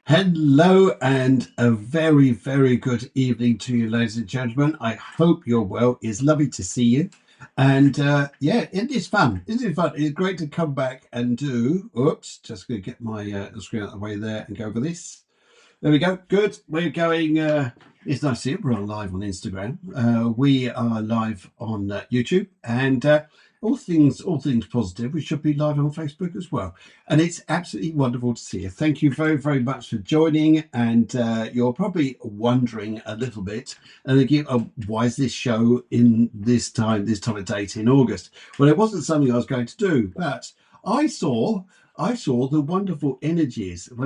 Hello and a very, very good evening to you, ladies and gentlemen. I hope you're well. It's lovely to see you. And yeah, it is fun. Isn't it fun? It's great to come back and do. Oops, just going to get my the screen out of the way there and go for this. There we go. Good. We're going. It's nice to see you. We're on live on Instagram. We are live on YouTube, and all things positive. We should be live on Facebook as well. And it's absolutely wonderful to see you. Thank you very, very much for joining. And you're probably wondering a little bit, and again, why is this show in this time of date in August? Well, it wasn't something I was going to do, but I saw the wonderful energies of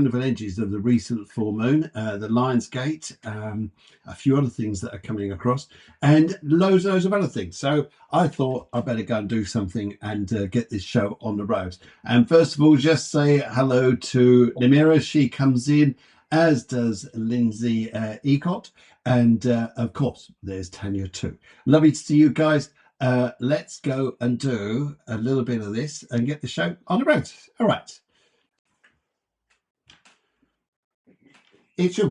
the recent full moon, the Lion's Gate, a few other things that are coming across, and loads of other things. So I thought I better go and do something and get this show on the road. And first of all, just say hello to Namira. She comes in, as does Lindsay Ecott. And of course, there's Tanya too. Lovely to see you guys. Let's go and do a little bit of this and get the show on the road. All right. It's your...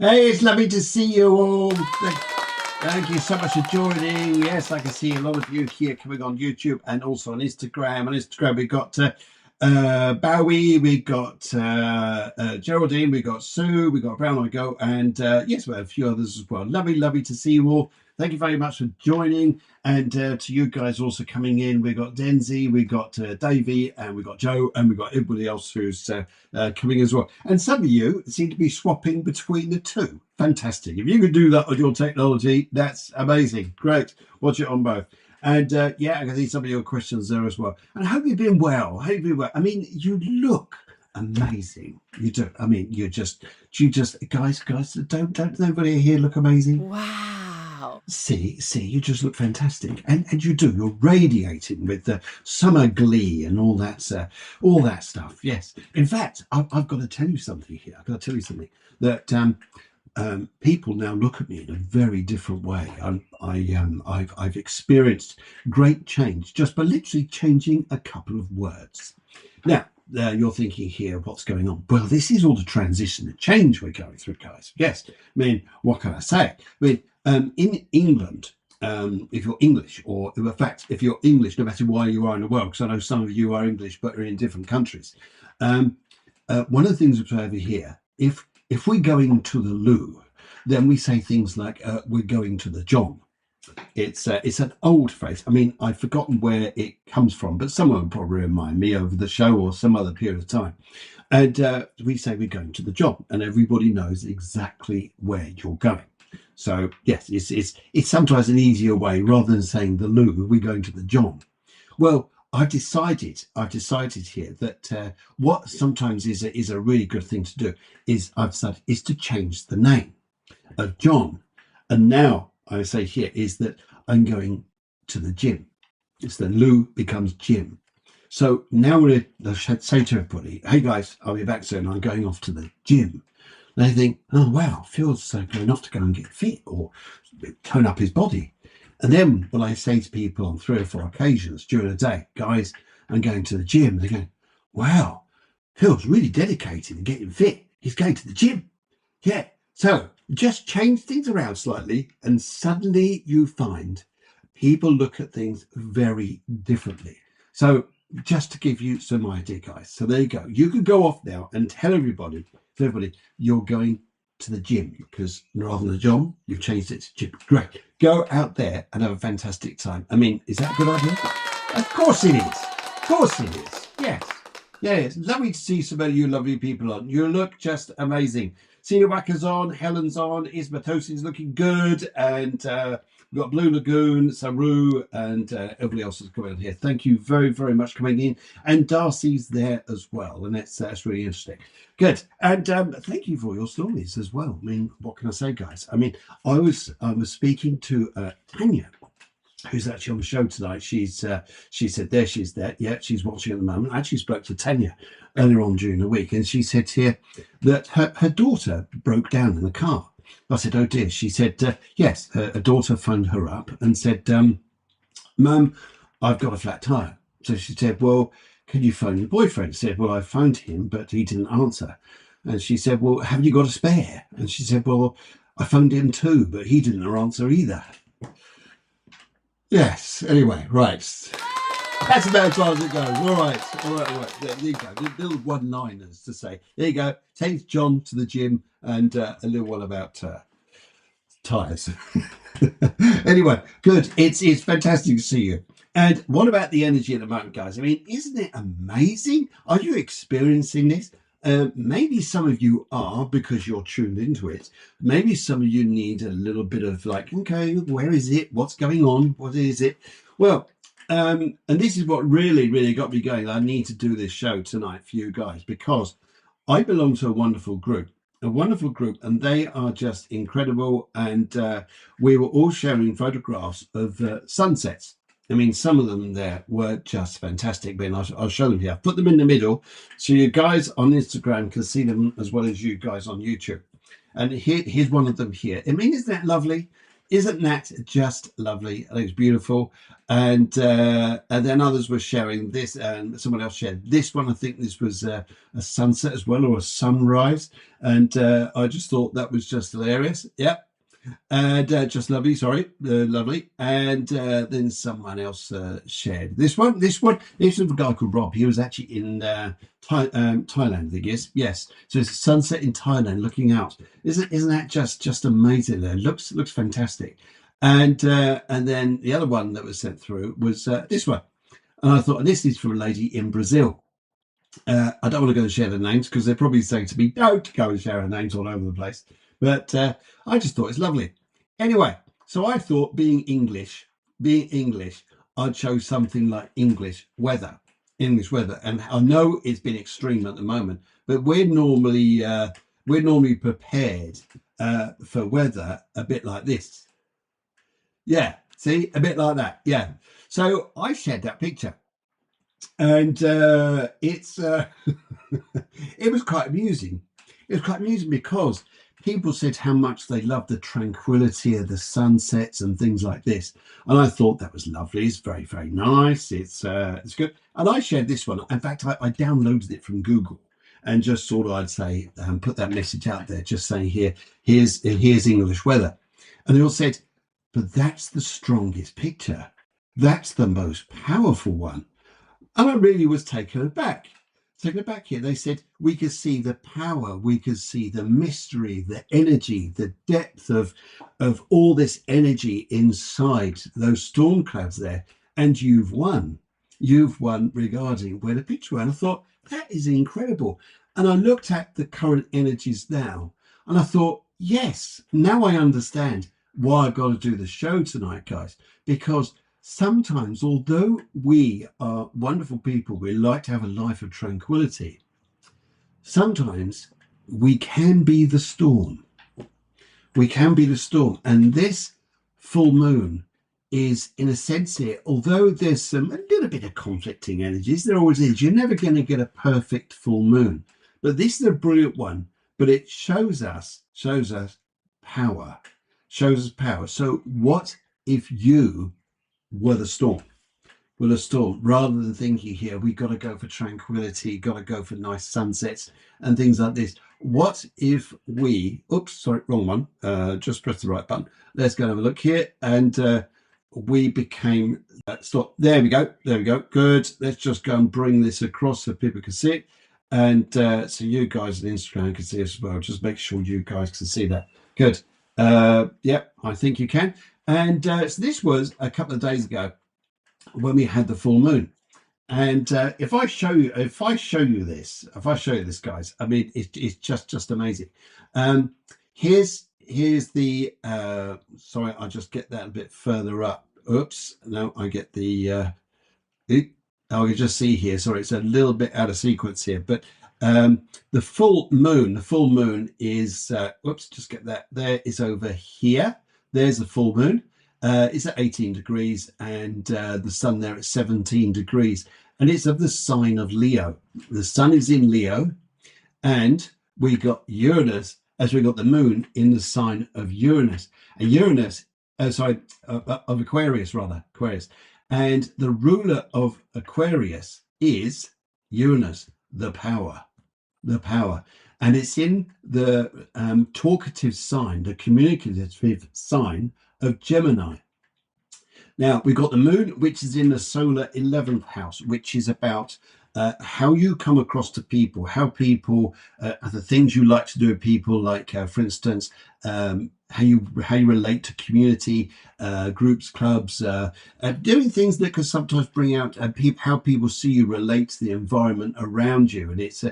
Hey, it's lovely to see you all. Thank you so much for joining. Yes, I can see a lot of you here coming on YouTube and also on Instagram. On Instagram, we've got Bowie, we've got Geraldine, we've got Sue, we've got Brown Eye Go, and yes, we have a few others as well. Lovely to see you all. Thank you very much for joining, and to you guys also coming in. We've got Denzi, we've got Davey, and we've got Joe, and we've got everybody else who's coming as well. And some of you seem to be swapping between the two. Fantastic. If you could do that on your technology, that's amazing. Great. Watch it on both. And yeah, I can see some of your questions there as well. And I hope you've been well. I mean, you look amazing. You do. I mean, you just guys, don't nobody here look amazing? Wow. See, you just look fantastic, and you do. You're radiating with the summer glee and all that stuff. Yes. In fact, I've got to tell you something here. I've got to tell you something that people now look at me in a very different way. I've experienced great change just by literally changing a couple of words. Now, you're thinking here, what's going on? Well, this is all the transition and change we're going through, guys. Yes. I mean, what can I say? I mean, in England, if you're English, or in fact, if you're English, no matter where you are in the world, because I know some of you are English, but are in different countries. One of the things we say over here, if we're going to the loo, then we say things like we're going to the John. It's an old phrase. I mean, I've forgotten where it comes from, but someone will probably remind me over the show or some other period of time. And we say we're going to the John, and everybody knows exactly where you're going. So yes, it's sometimes an easier way, rather than saying the loo, we're going to the John. Well, I've decided here that what sometimes is a really good thing to do is to change the name of John. And now I say here is that I'm going to the gym. It's the loo becomes gym. So now I say to everybody, hey guys, I'll be back soon. I'm going off to the gym. They think, oh wow, Phil's going off to go and get fit or tone up his body. And then when I say to people on 3 or 4 occasions during the day, guys, I'm going to the gym, they go, wow, Phil's really dedicated and getting fit. He's going to the gym. Yeah. So just change things around slightly, and suddenly you find people look at things very differently. So just to give you some idea, guys. So there you go. You can go off now and tell everybody, you're going to the gym, because rather than the John, you've changed it to gym. Great. Go out there and have a fantastic time. I mean, is that a good idea? Of course it is. Of course it is. Yes. Yeah, it's lovely to see so many of you lovely people on. You look just amazing. Senior Wacker's on, Helen's on, Ismatosi's looking good, and we've got Blue Lagoon, Saru, and everybody else is coming on here. Thank you very, very much for coming in. And Darcy's there as well, and that's really interesting. Good. And thank you for your stories as well. I mean, what can I say, guys? I mean, I was speaking to Tanya, who's actually on the show tonight. She said there she's there. Yeah, she's watching at the moment. I actually spoke to Tanya earlier on during the week, and she said here that her daughter broke down in the car. I said, oh dear. She said, yes, her daughter phoned her up and said, Mum, I've got a flat tire. So she said, well, can you phone your boyfriend? She said, well, I phoned him, but he didn't answer. And she said, well, haven't you got a spare? And she said, well, I phoned him too, but he didn't answer either. Yes. Anyway, right. That's about as far as it goes. All right. There you go. Little one-liners to say. There you go. Takes John to the gym, and a little one about tires. Anyway, good. It's fantastic to see you. And what about the energy at the moment, guys? I mean, isn't it amazing? Are you experiencing this? Maybe some of you are because you're tuned into it. Maybe some of you need a little bit of like, okay, where is it? What's going on? What is it? Well, and this is what really got me going. I need to do this show tonight for you guys because I belong to a wonderful group, and they are just incredible. And we were all sharing photographs of sunsets. I mean, some of them there were just fantastic. Ben, I'll show them here. I've put them in the middle so you guys on Instagram can see them as well as you guys on YouTube. And here's one of them here. I mean, isn't that lovely? Isn't that just lovely? I think it's beautiful. And then others were sharing this, and someone else shared this one. I think this was a sunset as well, or a sunrise. And I just thought that was just hilarious. Yep. And just lovely, lovely. And then someone else shared this one. This is a guy called Rob. He was actually in Thailand, I think. Yes. So it's a sunset in Thailand, looking out. Isn't that just amazing? There looks fantastic. And then the other one that was sent through was this one. And I thought, this is from a lady in Brazil. I don't want to go and share the names because they're probably saying to me, don't go and share our names all over the place. But I just thought it's lovely. Anyway, so I thought being English, I'd show something like English weather. And I know it's been extreme at the moment, but we're normally prepared for weather a bit like this. Yeah, see, a bit like that. Yeah. So I shared that picture. And it was quite amusing. It was quite amusing because people said how much they loved the tranquility of the sunsets and things like this. And I thought that was lovely. It's very, very nice. It's good. And I shared this one. In fact, I downloaded it from Google and just thought I'd say, put that message out there, just saying here's English weather. And they all said, but that's the strongest picture. That's the most powerful one. And I really was taken aback here. They said we could see the power, we could see the mystery, the energy, the depth of all this energy inside those storm clouds there. And you've won regarding where the picture went. I thought, that is incredible. And I looked at the current energies now and I thought, yes, now I understand why I've got to do the show tonight, guys, because sometimes, although we are wonderful people, we like to have a life of tranquility, sometimes we can be the storm. And this full moon is, in a sense here, although there's a little bit of conflicting energies, there always is. You're never going to get a perfect full moon. But this is a brilliant one. But it shows us power. So what if you were the storm? Rather than thinking here, we got to go for tranquility, got to go for nice sunsets and things like this. What if we, wrong one, just press the right button. Let's go and have a look here. And we became, stop. There we go. Good. Let's just go and bring this across so people can see it. And so you guys on Instagram can see it as well. Just make sure you guys can see that. Good. Yep, I think you can. And so this was a couple of days ago when we had the full moon. And if I show you this, guys, I mean, it's just amazing. Um, here's the. Sorry, I'll just get that a bit further up. Oops, no, I get the. Oh, you just see here. Sorry, it's a little bit out of sequence here, but the full moon. The full moon is. Whoops, just get that. There is over here. There's the full moon. It's at 18 degrees, and the sun there at 17 degrees, and it's of the sign of Leo. The sun is in Leo, and we got Uranus as we got the moon in the sign of Uranus. And Uranus, of Aquarius, rather, Aquarius. And the ruler of Aquarius is Uranus, the power, the power. And it's in the talkative sign, the communicative sign of Gemini. Now, we've got the moon, which is in the solar 11th house, which is about how you come across to people, how people, the things you like to do with people, like, for instance, how you relate to community, groups, clubs, doing things that can sometimes bring out how people see you relate to the environment around you. And it's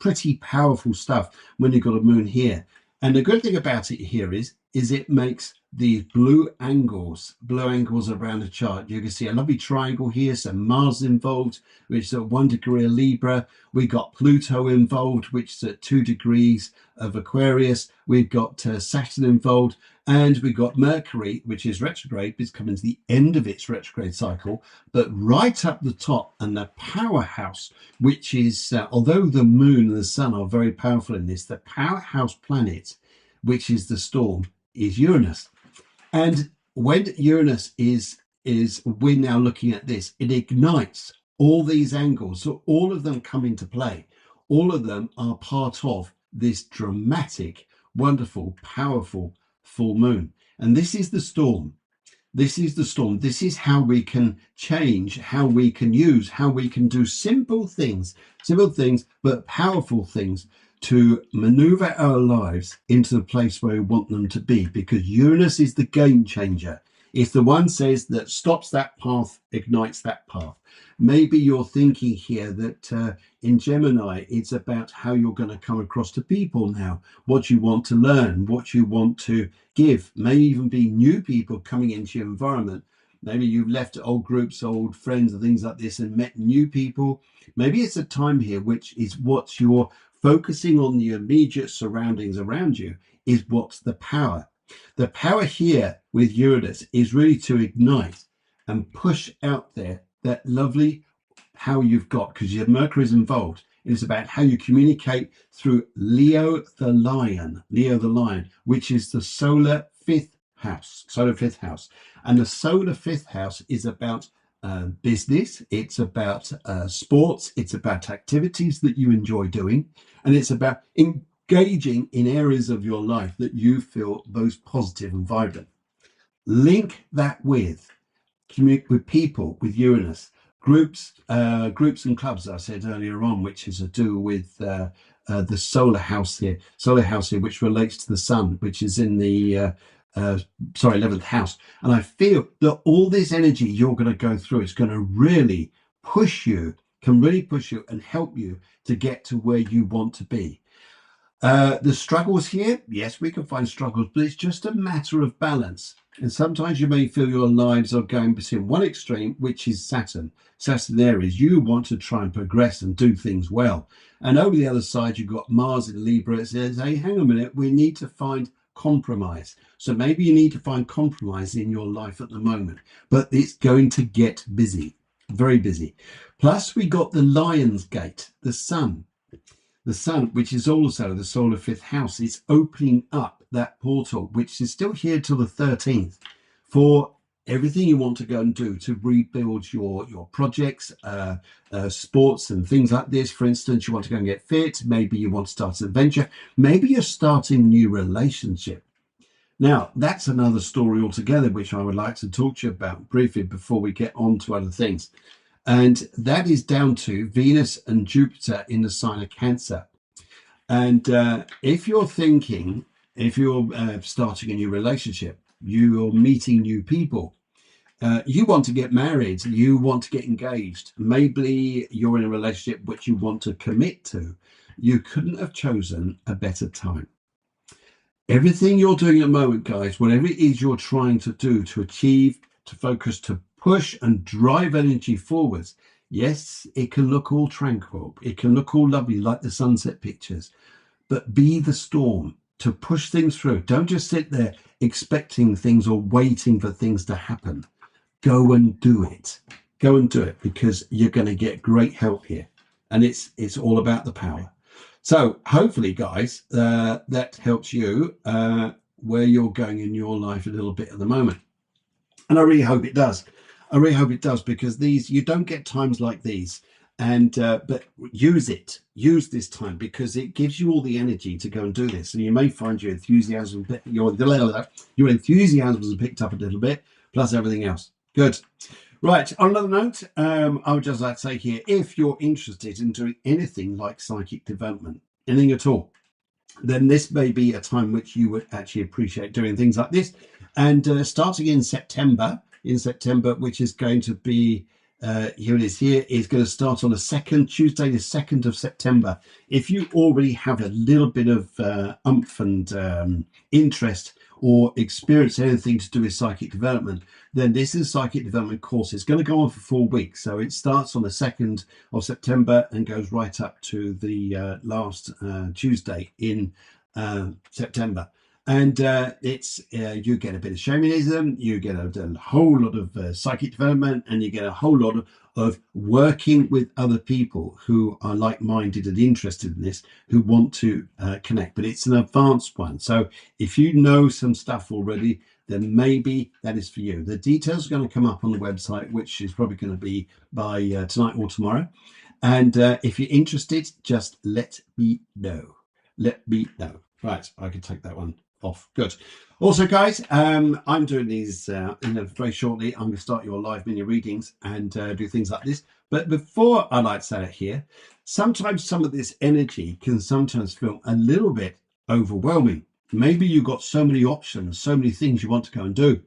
pretty powerful stuff when you've got a moon here. And the good thing about it here is it makes these blue angles around the chart. You can see a lovely triangle here, some Mars involved, which is at 1 degree of Libra. We got Pluto involved, which is at 2 degrees of Aquarius. We've got Saturn involved, and we've got Mercury, which is retrograde. It's coming to the end of its retrograde cycle, but right up the top, and the powerhouse, which is, although the moon and the sun are very powerful in this, the powerhouse planet, which is the storm, is Uranus. And when Uranus is we're now looking at this, it ignites all these angles. So all of them come into play. All of them are part of this dramatic, wonderful, powerful full moon. And this is the storm. This is the storm. This is how we can change, how we can use, how we can do simple things, but powerful things to maneuver our lives into the place where we want them to be, because Uranus is the game changer. It's the one says that stops that path, ignites that path. Maybe you're thinking here that in Gemini, it's about how you're going to come across to people now, what you want to learn, what you want to give, may even be new people coming into your environment. Maybe you've left old groups, old friends and things like this and met new people. Maybe it's a time here, which is what you're focusing on, the immediate surroundings around you is what's the power. The power here with Uranus is really to ignite and push out there that lovely how you've got, because your Mercury is involved. It's about how you communicate through Leo the lion, which is the solar fifth house. And the solar fifth house is about business, it's about sports, it's about activities that you enjoy doing, and it's about engaging in areas of your life that you feel most positive and vibrant. Link that with people, with Uranus, groups and clubs, as I said earlier on, which is to do with the solar house here, which relates to the sun, which is in the 11th house. And I feel that all this energy you're going to go through is going to really push you, and help you to get to where you want to be. The struggles here, yes, we can find struggles, but it's just a matter of balance. And sometimes you may feel your lives are going between one extreme, which is Saturn. Saturn there is you want to try and progress and do things well. And over the other side, you've got Mars in Libra. It says, hey, hang on a minute, we need to find compromise. So maybe you need to find compromise in your life at the moment, but it's going to get busy, very busy. Plus, we got the Lion's Gate, the sun. The sun, which is also the solar fifth house, is opening up that portal, which is still here till the 13th, for everything you want to go and do to rebuild your projects, sports and things like this. For instance, you want to go and get fit. Maybe you want to start an adventure. Maybe you're starting a new relationship. Now, that's another story altogether, which I would like to talk to you about briefly before we get on to other things. And that is down to Venus and Jupiter in the sign of Cancer. And if you're starting a new relationship, you're meeting new people, You want to get married, you want to get engaged. Maybe you're in a relationship which you want to commit to. You couldn't have chosen a better time. Everything you're doing at the moment, guys, whatever it is you're trying to do to achieve, to focus, to push and drive energy forwards, yes, it can look all tranquil. It can look all lovely like the sunset pictures, but be the storm to push things through. Don't just sit there expecting things or waiting for things to happen. Go and do it. Go and do it, because you're going to get great help here. And it's all about the power. So hopefully, guys, that helps you where you're going in your life a little bit at the moment. And I really hope it does. I really hope it does, because you don't get times like these. And but use this time, because it gives you all the energy to go and do this. And you may find your enthusiasm picked up a little bit, plus everything else. Good. Right, on another note, I would just like to say here, if you're interested in doing anything like psychic development, anything at all, then this may be a time which you would actually appreciate doing things like this. And starting in September, which is going to be, here it is here, is going to start on Tuesday, the 2nd of September. If you already have a little bit of oomph and interest or experience anything to do with psychic development, then this is a psychic development course. It's going to go on for 4 weeks. So it starts on the 2nd of September and goes right up to the last Tuesday in September. And it's you get a bit of shamanism, you get a whole lot of psychic development, and you get a whole lot of working with other people who are like-minded and interested in this, who want to connect. But it's an advanced one. So if you know some stuff already, then maybe that is for you. The details are going to come up on the website, which is probably going to be by tonight or tomorrow. And if you're interested, just let me know. Let me know. Right, I can take that one off. Good. Also, guys, I'm doing these very shortly. I'm going to start your live mini readings and do things like this. But before I like to say it here, sometimes some of this energy can sometimes feel a little bit overwhelming. Maybe you've got so many options, so many things you want to go and do.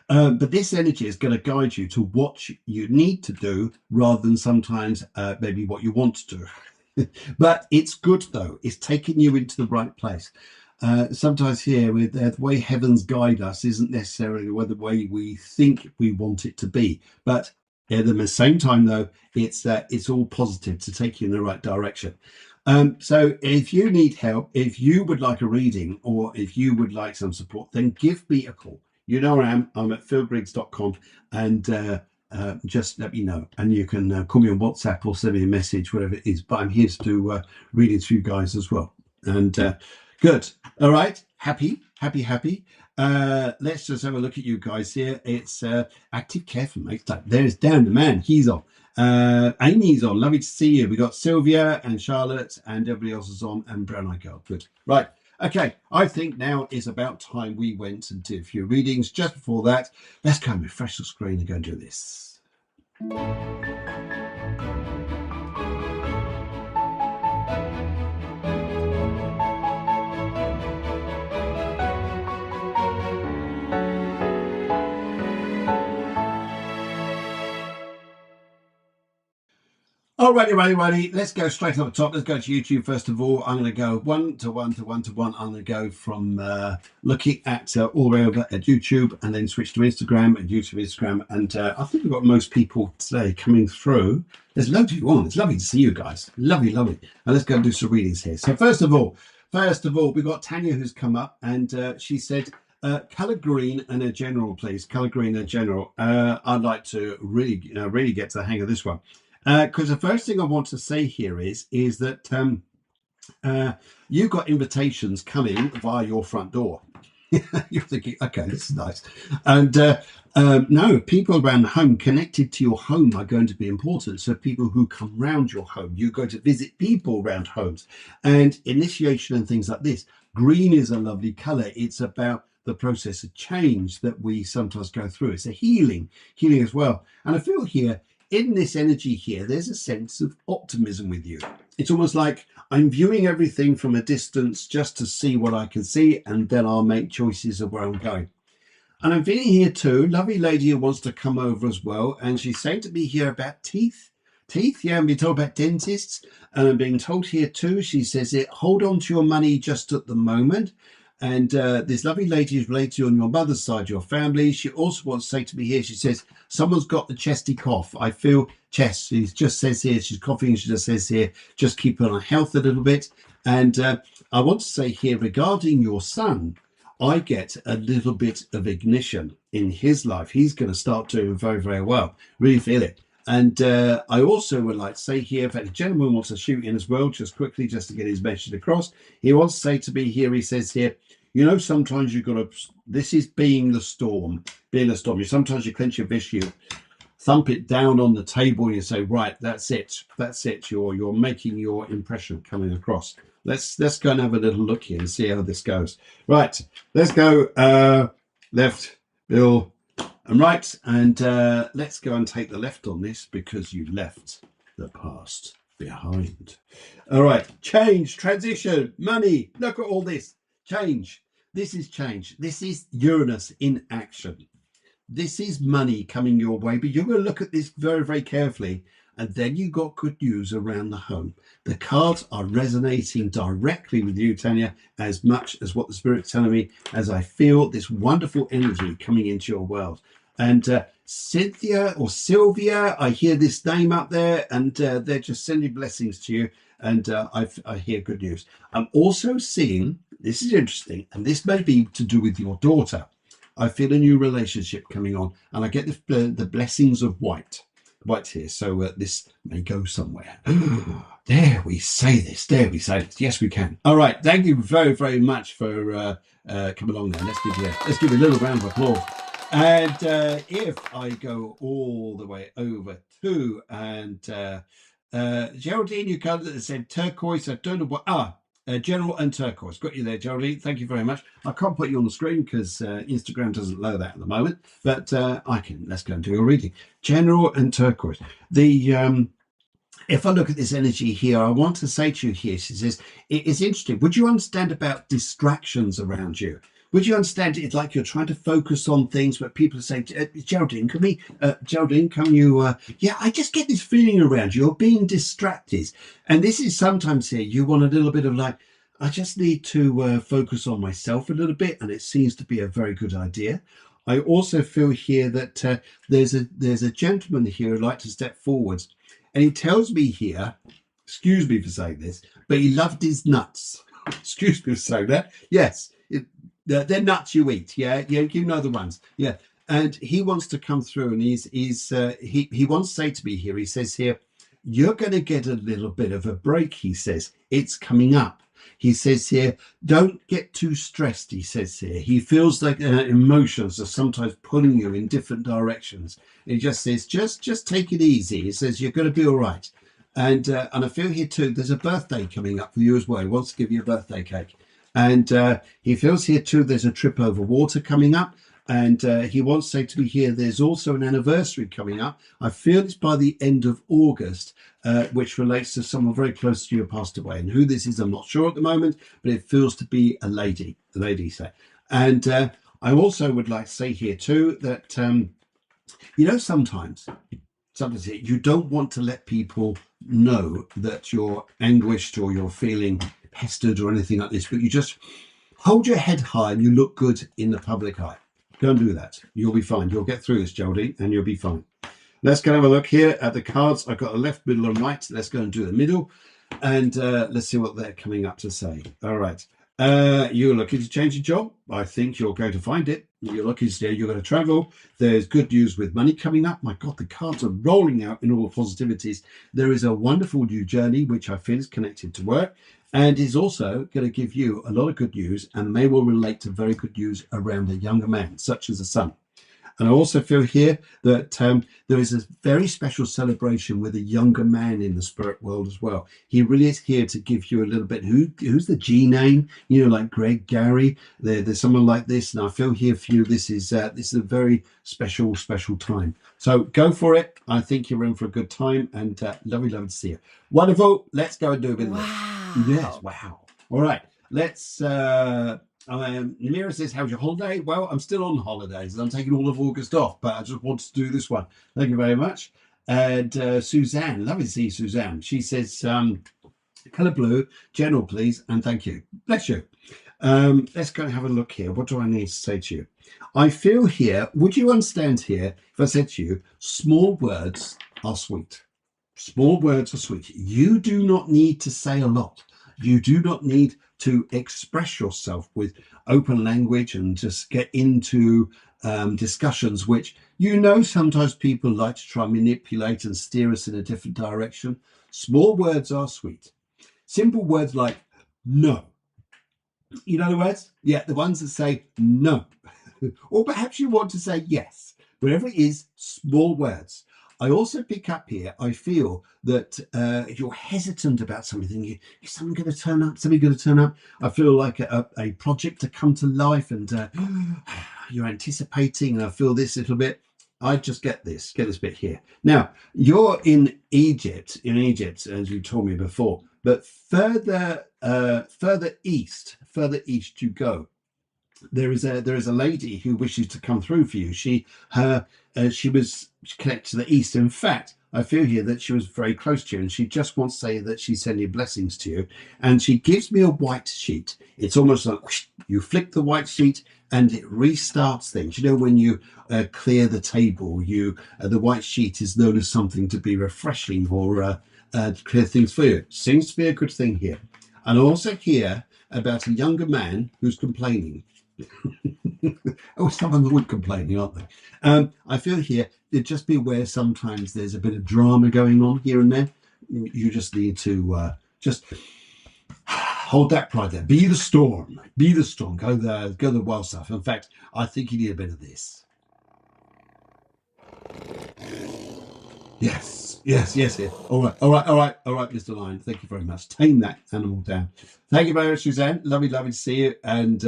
But this energy is going to guide you to what you need to do rather than sometimes maybe what you want to do. But it's good, though. It's taking you into the right place. Sometimes here, with the way heavens guide us isn't necessarily the way we think we want it to be. But at the same time, though, it's all positive to take you in the right direction. So if you need help, if you would like a reading, or if you would like some support, then give me a call. You know where I am. I'm at philgriggs.com, and just let me know. And you can call me on WhatsApp or send me a message, whatever it is. But I'm here to do readings for you guys as well. And good. All right. Happy. Let's just have a look at you guys here. It's active care for makes time. There's Dan the man. He's on. Amy's on. Lovely to see you. We got Sylvia and Charlotte, and everybody else is on, and Brown Eye Girl. Good. Right. Okay. I think now is about time we went and did a few readings. Just before that, let's go and refresh the screen and go and do this. Alrighty. Let's go straight up the top. Let's go to YouTube first of all. I'm going to go one to one. I'm going to go from looking at all the way over at YouTube, and then switch to Instagram and Instagram. And I think we've got most people today coming through. There's loads of you on. It's lovely to see you guys. Lovely. And let's go and do some readings here. So first of all, we've got Tanya who's come up, and she said, color green and a general, please. Color green and a general. I'd like to really get to the hang of this one. Because the first thing I want to say here is that you've got invitations coming via your front door. You're thinking, okay, this is nice. And no, people around the home, connected to your home, are going to be important. So people who come round your home, you're going to visit people around homes, and initiation and things like this. Green is a lovely color. It's about the process of change that we sometimes go through. It's a healing as well. And I feel here, in this energy here, there's a sense of optimism with you. It's almost like I'm viewing everything from a distance just to see what I can see, and then I'll make choices of where I'm going. And I'm feeling here too, lovely lady who wants to come over as well. And she's saying to me here about teeth. Teeth, yeah, and we talk about dentists. And I'm being told here too, she says it, hold on to your money just at the moment. And this lovely lady is related to you on your mother's side, your family. She also wants to say to me here, she says, someone's got the chesty cough. I feel chest. She just says here, she's coughing. She just says here, just keep on her health a little bit. And I want to say here regarding your son, I get a little bit of ignition in his life. He's going to start doing very, very well. Really feel it. And I also would like to say here, in fact, a gentleman wants to shoot in as well, just quickly, just to get his message across. He wants to say to me here, he says here, you know, sometimes you've got to, this is being the storm, sometimes you clench your fist, you thump it down on the table, and you say, right, that's it. You're making your impression coming across. Let's go and have a little look here and see how this goes. Right, let's go left, middle, and right, and let's go and take the left on this because you left the past behind. All right, change, transition, money. Look at all this. Change. This is change. This is Uranus in action. This is money coming your way, but you're going to look at this very, very carefully. And then you got good news around the home. The cards are resonating directly with you, Tanya, as much as what the Spirit's telling me, as I feel this wonderful energy coming into your world. And Cynthia or Sylvia, I hear this name up there, and they're just sending blessings to you. And I hear good news. I'm also seeing, this is interesting, and this may be to do with your daughter. I feel a new relationship coming on, and I get the blessings of white here. So this may go somewhere. Dare we say this? Yes, we can. All right. Thank you very, very much for coming along there. Let's give you a little round of applause. And if I go all the way over to, and Geraldine, you said turquoise. I don't know what. General and turquoise. Got you there, Geraldine. Thank you very much. I can't put you on the screen because Instagram doesn't allow that at the moment, but I can. Let's go and do a reading. General and turquoise. If I look at this energy here, I want to say to you here, she says, it is interesting. Would you understand about distractions around you? Would you understand it's like you're trying to focus on things, but people are saying, Geraldine, can you, yeah, I just get this feeling around you. You're being distracted. And this is sometimes here, you want a little bit of like, I just need to focus on myself a little bit. And it seems to be a very good idea. I also feel here that there's a gentleman here who'd like to step forwards. And he tells me here, excuse me for saying this, but he loved his nuts. Excuse me for saying that. Yes. They're nuts you eat, yeah, you know the ones, yeah. And he wants to come through, and he wants to say to me here. He says here, you're going to get a little bit of a break. He says it's coming up. He says here, don't get too stressed. He says here, he feels like emotions are sometimes pulling you in different directions. He just says, just take it easy. He says you're going to be all right. And I feel here too, there's a birthday coming up for you as well. He wants to give you a birthday cake. And he feels here too, there's a trip over water coming up. And he wants to say to me here, there's also an anniversary coming up. I feel it's by the end of August, which relates to someone very close to you who passed away. And who this is, I'm not sure at the moment, but it feels to be a lady, say. And I also would like to say here too that, you know, sometimes you don't want to let people know that you're anguished or you're feeling pestered or anything like this, but you just hold your head high and you look good in the public eye. Go and do that. You'll be fine. You'll get through this, Geraldine, and you'll be fine. Let's go and have a look here at the cards. I've got a left, middle, and right. Let's go and do the middle, and let's see what they're coming up to say. All right. You're looking to change your job. I think you're going to find it. You're looking to you're going to travel. There's good news with money coming up. My God, the cards are rolling out in all the positivities. There is a wonderful new journey, which I feel is connected to work, and is also going to give you a lot of good news, and may well relate to very good news around a younger man, such as a son. And I also feel here that there is a very special celebration with a younger man in the spirit world as well. He really is here to give you a little bit. Who's the G name? You know, like Greg, Gary. There's someone like this, and I feel here for you. This is a very special time. So go for it. I think you're in for a good time, and lovely to see you. Wonderful. Let's go and do a bit of this. Yes. Wow. All right. Let's Namira says, how's your holiday? Well, I'm still on holidays and I'm taking all of August off, but I just wanted to do this one. Thank you very much. And Suzanne, lovely to see you, Suzanne. She says, colour blue, general, please, and thank you. Bless you. Let's go and have a look here. What do I need to say to you? I feel here, would you understand here if I said to you, small words are sweet. Small words are sweet. You do not need to say a lot. You do not need to express yourself with open language and just get into discussions which, you know, sometimes people like to try and manipulate and steer us in a different direction. Small words are sweet. Simple words like no. You know the words? Yeah, the ones that say no. Or perhaps you want to say yes. Whatever it is, small words. I also pick up here, I feel that you're hesitant about something. Is something going to turn up? Something going to turn up? I feel like a project to come to life and you're anticipating, and I feel this little bit. I just get this bit here. Now, you're in Egypt, as you told me before, but further east you go, there is a lady who wishes to come through for you. She was connected to the east. In fact, I feel here that she was very close to you, and she just wants to say that she's sending blessings to you. And she gives me a white sheet. It's almost like whoosh, you flick the white sheet and it restarts things. You know, when you clear the table, the white sheet is known as something to be refreshing or to clear things for you. Seems to be a good thing here. And I also hear about a younger man who's complaining. Oh, some of them would complaining, aren't they? I feel here, just be aware sometimes there's a bit of drama going on here and there. You just need to just hold that pride there. Be the storm. Be the storm. Go the wild stuff. In fact, I think you need a bit of this. Yes. All right, Mr. Lion. Thank you very much. Tame that animal down. Thank you very much, Suzanne. Lovely to see you. And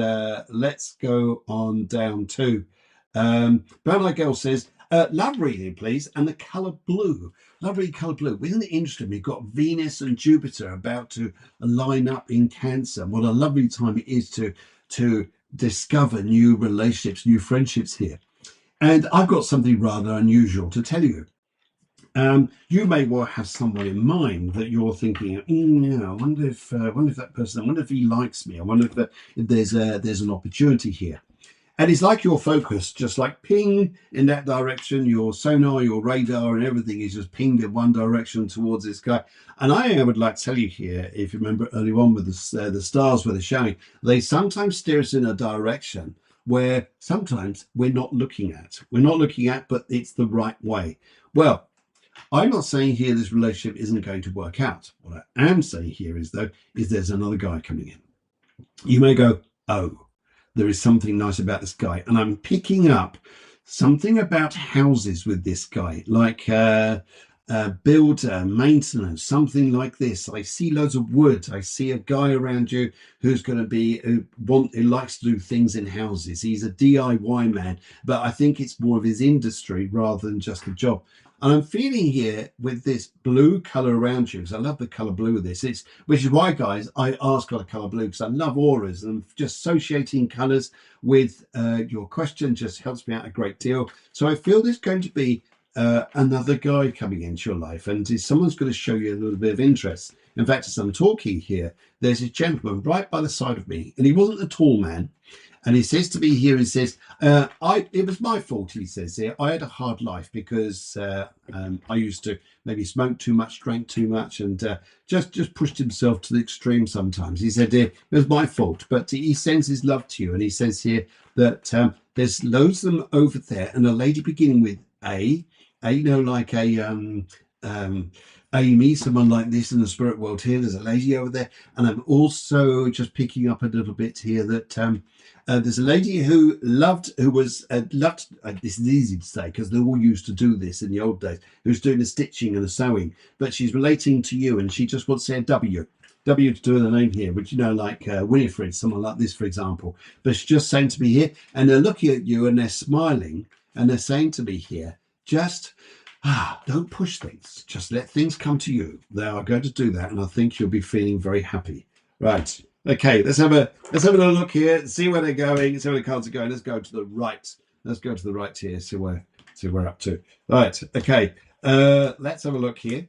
let's go on down to Brown Eyed Girl says, love reading, please, and the colour blue. Love reading colour blue. Isn't it interesting? We've got Venus and Jupiter about to line up in Cancer. What a lovely time it is to discover new relationships, new friendships here. And I've got something rather unusual to tell you. You may well have someone in mind that you're thinking, I wonder if that person, I wonder if he likes me. I wonder if there's an opportunity here. And it's like your focus, just like ping in that direction, your sonar, your radar, and everything is just pinged in one direction towards this guy. And I would like to tell you here, if you remember early on with the stars where they're showing, they sometimes steer us in a direction where sometimes we're not looking at. But it's the right way. Well, I'm not saying here this relationship isn't going to work out. What I am saying here is there's another guy coming in. You may go, oh, there is something nice about this guy. And I'm picking up something about houses with this guy, like builder, maintenance, something like this. I see loads of wood. I see a guy around you who's going to be, who likes to do things in houses. He's a DIY man, but I think it's more of his industry rather than just a job. And I'm feeling here with this blue color around you, because I love the color blue of this. Which is why, guys, I ask for the color blue, because I love auras, and just associating colors with your question just helps me out a great deal. So I feel there's going to be another guy coming into your life, and someone's going to show you a little bit of interest. In fact, as I'm talking here, there's a gentleman right by the side of me, and he wasn't a tall man. And he says to me here, he says, it was my fault, he says here. I had a hard life because I used to maybe smoke too much, drank too much, and just pushed himself to the extreme sometimes. He said, it was my fault, but he sends his love to you. And he says here that there's loads of them over there, and a lady beginning with A, like Amy, someone like this in the spirit world here. There's a lady over there. And I'm also just picking up a little bit here that there's a lady who was loved, this is easy to say because they all used to do this in the old days, who's doing the stitching and the sewing, but she's relating to you and she just wants to say a W to do the name here, which, like Winifred, someone like this, for example. But she's just saying to me here, and they're looking at you and they're smiling and they're saying to me here, just don't push things. Just let things come to you. They are going to do that, and I think you'll be feeling very happy. Right. Okay, let's have a little look here, see where they're going, see where the cards are going. Let's go to the right. Let's go to the right here, see where we're up to. Right, okay. Let's have a look here.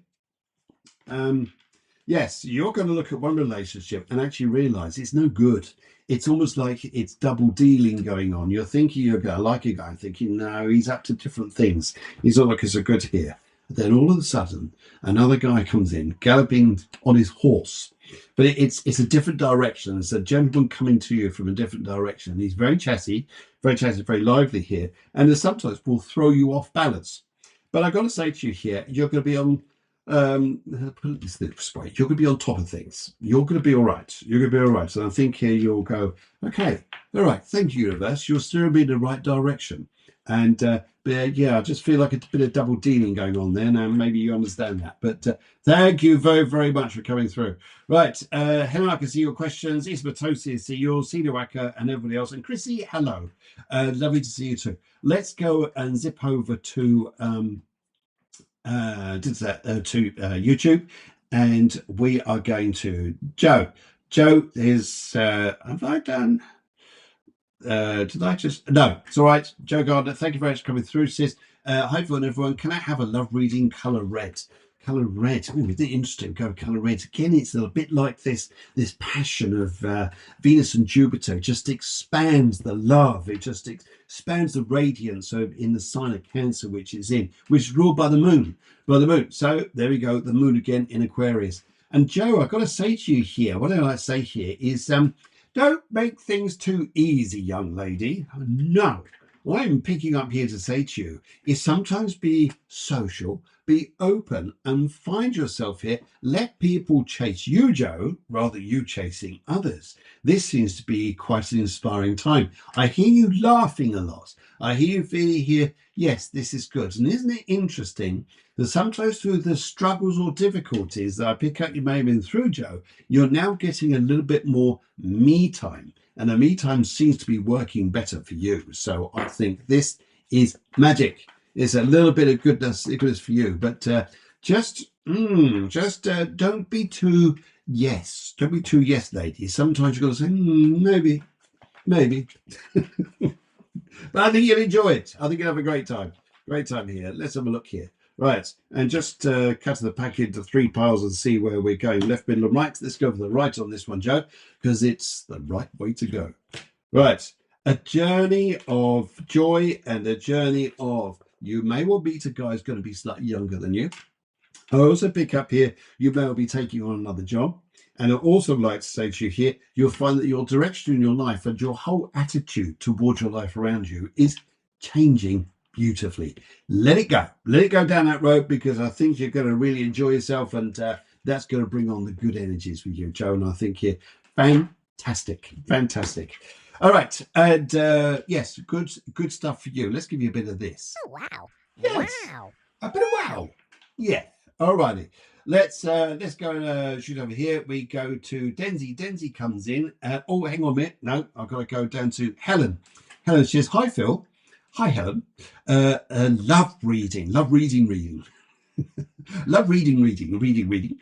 Yes, you're going to look at one relationship and actually realize it's no good. It's almost like it's double dealing going on. You're thinking you're going to like a guy, thinking, no, he's up to different things. He's not looking so good here. Then all of a sudden, another guy comes in, galloping on his horse. But it's a different direction. It's a gentleman coming to you from a different direction. He's very chatty, very lively here. And sometimes will throw you off balance. But I've got to say to you here, you're going to be on put it this way, you're going to be on top of things. You're going to be all right. You're going to be all right. So I think here you'll go, okay, all right, thank you, universe. You're steering me in the right direction. And yeah, I just feel like a bit of double dealing going on there. Now, maybe you understand that. But thank you very, very much for coming through. Right, Helen, I can see your questions. Ismatosi, I see yours. Celia Wacker and everybody else. And Chrissy, hello. Lovely to see you too. Let's go and zip over to YouTube, and we are going to Joe. Joe is have I done? Did I just? No, it's all right. Joe Gardner, thank you very much for coming through, sis. Hi everyone. Can I have a love reading color red? Color red. Oh, isn't it interesting? Go color red again. It's a bit like this passion of Venus and Jupiter. It just expands the love. It just expands the radiance in the sign of Cancer, which is ruled by the moon. So there we go. The moon again in Aquarius. And Joe, I've got to say to you here, what I like to say here is don't make things too easy, young lady. No. What I'm picking up here to say to you is sometimes be social, be open, and find yourself here. Let people chase you, Joe, rather than you chasing others. This seems to be quite an inspiring time. I hear you laughing a lot. I hear you feeling here, yes, this is good. And isn't it interesting that sometimes through the struggles or difficulties that I pick up you may have been through, Joe, you're now getting a little bit more me time. And the me time seems to be working better for you. So I think this is magic. It's a little bit of goodness for you. But just don't be too yes. Don't be too yes, lady. Sometimes you've got to say, maybe. But I think you'll enjoy it. I think you'll have a great time. Great time here. Let's have a look here. Right, and just cut the pack into 3 piles and see where we're going. Left, middle, and right. Let's go for the right on this one, Joe, because it's the right way to go. Right, a journey of joy and a journey of, you may well meet a guy who's going to be slightly younger than you. I also pick up here, you may well be taking on another job. And I also like to say to you here, you'll find that your direction in your life and your whole attitude towards your life around you is changing beautifully. Let it go down that road, because I think you're going to really enjoy yourself, and that's going to bring on the good energies with you, Joe. And I think you're fantastic. All right, and yes, good stuff for you. Let's give you a bit of this. Oh wow. Yes. Wow. A bit of wow. Yeah. All righty. Let's go and shoot over here. We go to Denzi. Denzi comes in. Oh, hang on a minute. No, I've got to go down to Helen. Helen says, hi, Phil. Hi, Helen. Love reading. Love reading. Love reading.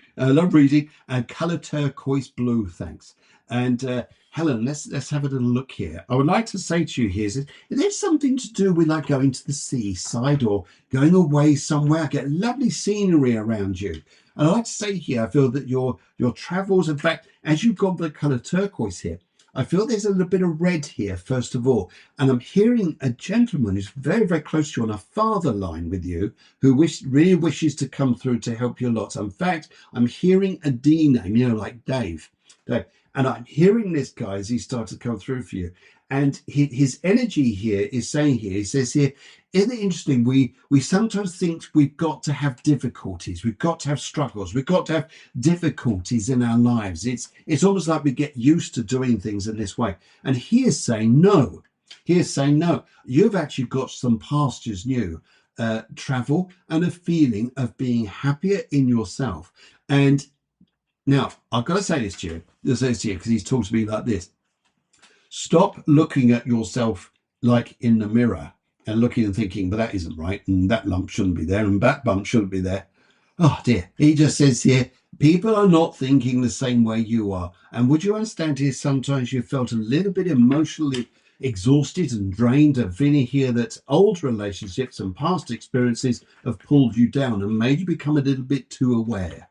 And colour turquoise blue, thanks. And Helen, let's have a little look here. I would like to say to you here, is there something to do with like going to the seaside or going away somewhere? Get lovely scenery around you. And I'd like to say here, I feel that your travels, in fact, as you've got the colour turquoise here, I feel there's a little bit of red here, first of all. And I'm hearing a gentleman who's very, very close to you on a father line with you, who really wishes to come through to help you a lot. In fact, I'm hearing a D name, like Dave. And I'm hearing this guy as he starts to come through for you. And his energy here is saying here, he says here, isn't it interesting? We sometimes think we've got to have difficulties. We've got to have struggles. We've got to have difficulties in our lives. It's almost like we get used to doing things in this way. And he is saying no. He is saying no. You've actually got some pastures new, travel, and a feeling of being happier in yourself. And now, I've got to say this to you, because he's talked to me like this. Stop looking at yourself like in the mirror and looking and thinking, but that isn't right, and that lump shouldn't be there, and that bump shouldn't be there. Oh dear. He just says here, People are not thinking the same way you are. And would you understand here, sometimes you felt a little bit emotionally exhausted and drained, and feeling here that old relationships and past experiences have pulled you down and made you become a little bit too aware.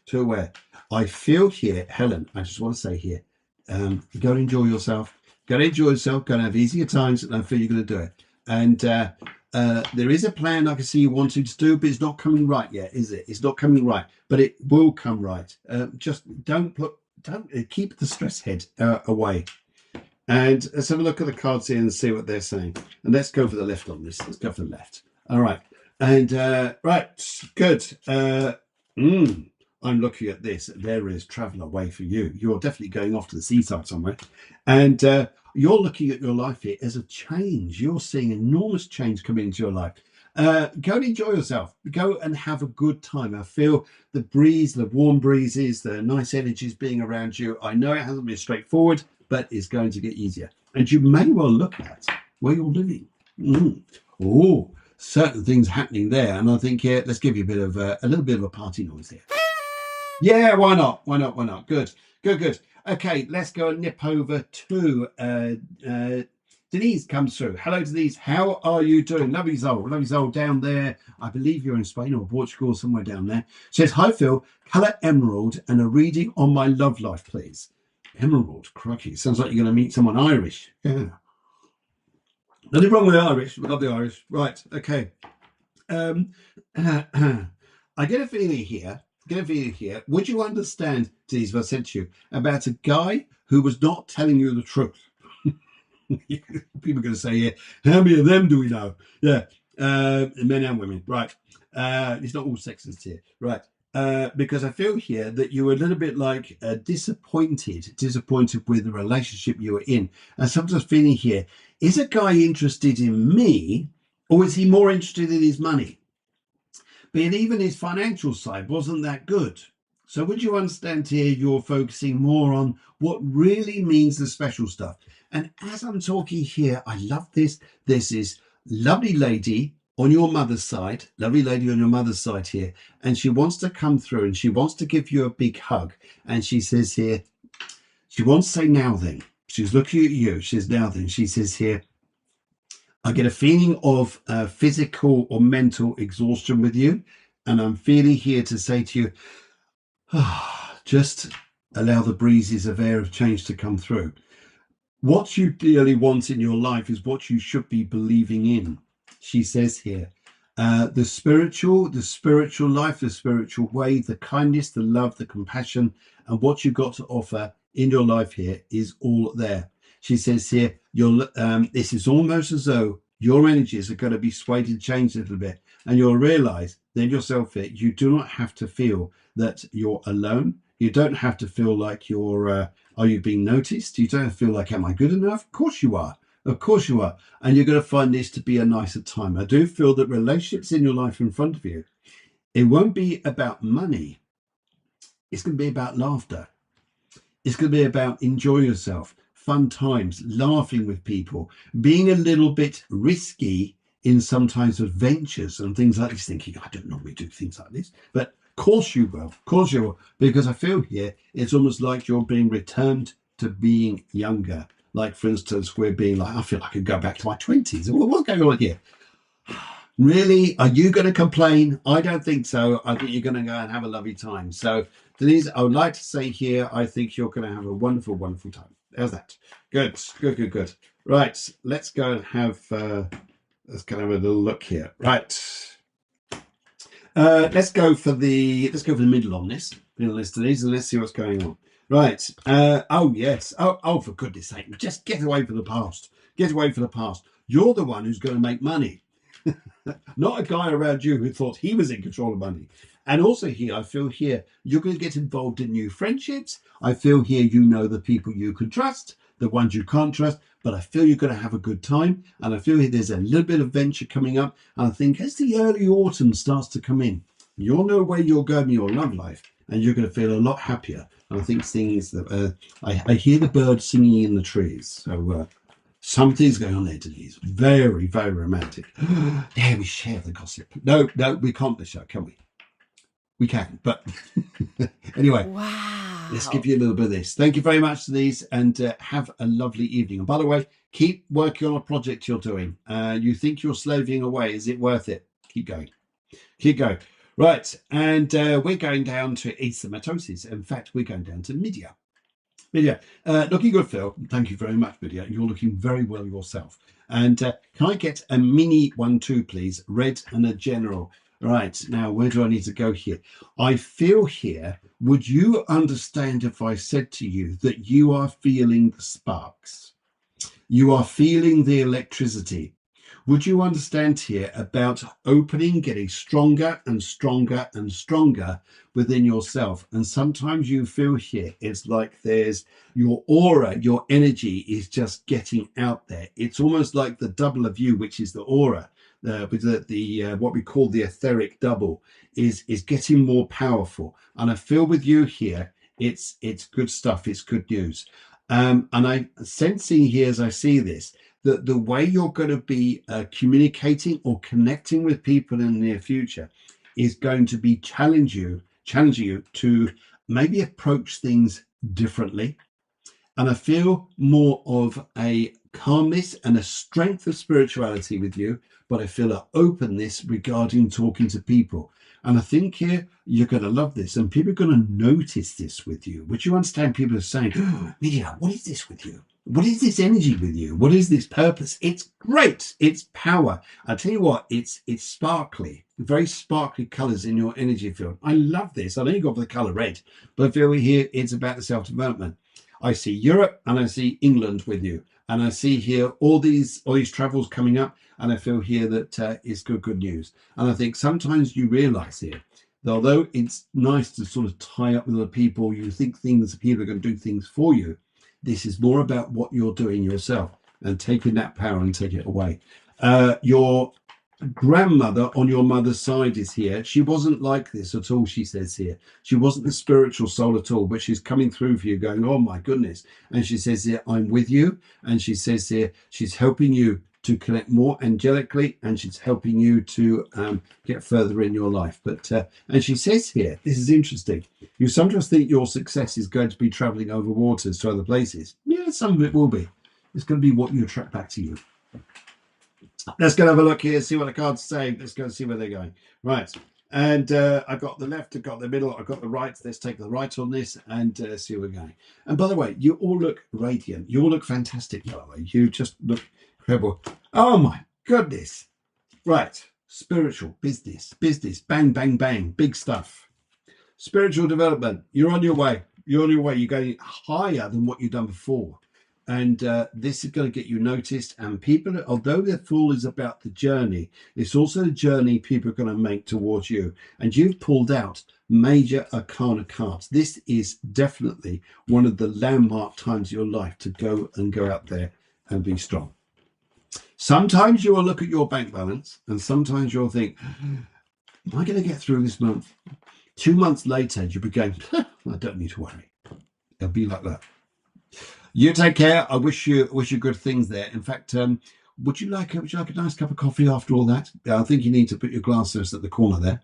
Too aware. I feel here, Helen, I just want to say here, go and enjoy yourself. Go and enjoy yourself. Go and have easier times, and I feel you're going to do it. And there is a plan I can see you wanting to do, but it's not coming right yet, is it? It's not coming right, but it will come right. Just don't keep the stress head away. And let's have a look at the cards here and see what they're saying. And let's go for the left on this. Let's go for the left. All right. And right, good. I'm looking at this. There is travel away for you. You're definitely going off to the seaside somewhere. And you're looking at your life here as a change. You're seeing enormous change coming into your life. Go and enjoy yourself. Go and have a good time. I feel the breeze, the warm breezes, the nice energies being around you. I know it hasn't been straightforward, but it's going to get easier. And you may well look at where you're living. Oh, certain things happening there. And I think here, let's give you a little bit of a party noise here. Yeah, why not? Why not? Why not? Good, good, good. Okay, let's go and nip over to Denise comes through. Hello, Denise. How are you doing? Lovely soul down there. I believe you're in Spain or Portugal, somewhere down there. Says, hi, Phil. Colour emerald and a reading on my love life, please. Emerald, crikey. Sounds like you're going to meet someone Irish. Yeah. Nothing wrong with the Irish. We love the Irish. Right, okay. I get a feeling here. Would you understand, Denise, what I said to you about a guy who was not telling you the truth? People are going to say, yeah, how many of them do we know? Yeah, men and women, right. It's not all sexist here, right. Because I feel here that you were a little bit like disappointed with the relationship you were in. And sometimes feeling here, is a guy interested in me, or is he more interested in his money? But even his financial side wasn't that good. So would you understand here, you're focusing more on what really means the special stuff. And as I'm talking here, I love this. This is lovely lady on your mother's side, here. And she wants to come through and she wants to give you a big hug. And she says here, she wants to say, now then. She's looking at you. She says, now then. She says here, I get a feeling of physical or mental exhaustion with you. And I'm feeling here to say to you, just allow the breezes of air of change to come through. What you dearly want in your life is what you should be believing in. She says here, the spiritual life, the spiritual way, the kindness, the love, the compassion, and what you've got to offer in your life here is all there. She says here, this is almost as though your energies are going to be swayed and changed a little bit. And you'll realize then yourself here, you do not have to feel that you're alone. You don't have to feel like are you being noticed? You don't feel like, am I good enough? Of course you are. Of course you are. And you're going to find this to be a nicer time. I do feel that relationships in your life in front of you, it won't be about money. It's going to be about laughter. It's going to be about enjoying yourself, fun times, laughing with people, being a little bit risky in sometimes adventures and things like this, thinking, I don't normally do things like this, but of course you will, because I feel here it's almost like you're being returned to being younger. Like, for instance, we're being like, I feel like I could go back to my 20s. What's going on here? Really? Are you going to complain? I don't think so. I think you're going to go and have a lovely time. So, Denise, I would like to say here, I think you're going to have a wonderful, wonderful time. How's that? Good. Right, let's go and have a little look here. Right. Let's go for the middle on this, Denise, and let's see what's going on. Right. Oh yes. Oh, for goodness sake! Just get away from the past. You're the one who's going to make money, not a guy around you who thought he was in control of money. And also here, I feel here you're going to get involved in new friendships. I feel here you know the people you can trust, the ones you can't trust. But I feel you're going to have a good time. And I feel here there's a little bit of venture coming up. And I think as the early autumn starts to come in, you'll know where you're going in your love life. And you're going to feel a lot happier. And I think things that I hear the birds singing in the trees. So something's going on there, Denise. Very, very romantic. Dare we share the gossip? No, we can't this show, can we? we can. But anyway, Wow. let's give you a little bit of this. Thank you very much to these, and have a lovely evening. And by the way, keep working on a project you're doing. You think you're slaving away. Is it worth it? Keep going. Keep going. Right. And we're going down to asomatosis. In fact, we're going down to Midia. Midia, looking good, Phil. Thank you very much, Midia. You're looking very well yourself. And can I get a mini 1-2, please? Red and a general. Right. Now, where do I need to go here? I feel here, would you understand if I said to you that you are feeling the sparks? You are feeling the electricity. Would you understand here about opening, getting stronger and stronger and stronger within yourself? And sometimes you feel here, it's like there's your aura, your energy is just getting out there. It's almost like the double of you, which is the aura, with the what we call the etheric double, is getting more powerful. And I feel with you here, it's good stuff. It's good news. And I'm sensing here as I see this, that the way you're going to be communicating or connecting with people in the near future is going to be challenging you to maybe approach things differently. And I feel more of a calmness and a strength of spirituality with you, but I feel an openness regarding talking to people. And I think here you're going to love this, and people are going to notice this with you. Would you understand? People are saying, oh, Midia, what is this with you? What is this energy with you? What is this purpose? It's great. It's power. I tell you what, it's sparkly, very sparkly colors in your energy field. I love this. I know you go for the color red, but I feel here it's about the self-development. I see Europe and I see England with you. And I see here all these travels coming up, and I feel here that it's good news. And I think sometimes you realize here that although it's nice to sort of tie up with other people, you think people are going to do things for you. This is more about what you're doing yourself and taking that power and take it away. Your grandmother on your mother's side is here. She wasn't like this at all, she says here. She wasn't the spiritual soul at all, but she's coming through for you going, oh my goodness. And she says here, I'm with you. And she says here, she's helping you to connect more angelically, and she's helping you to get further in your life. But and she says here, this is interesting. You sometimes think your success is going to be traveling over waters to other places. Yeah, some of it will be. It's going to be what you attract back to you. Let's go have a look here, see what the cards say. Let's go see where they're going. Right. And I've got the left, I've got the middle, I've got the right. Let's take the right on this and see where we're going. And by the way, you all look radiant. You all look fantastic, by the way. You just look incredible. Oh my goodness. Right. Spiritual, business, bang, bang, bang, big stuff. Spiritual development. You're on your way. You're on your way. You're going higher than what you've done before. And this is going to get you noticed. And people, although the Fool is about the journey, it's also the journey people are going to make towards you. And you've pulled out major arcana cards. This is definitely one of the landmark times of your life to go out there and be strong. Sometimes you will look at your bank balance, and sometimes you'll think, am I going to get through this month? 2 months later, you'll be going, I don't need to worry. It'll be like that. You take care. I wish you good things there. In fact, would you like a nice cup of coffee after all that? I think you need to put your glasses at the corner there.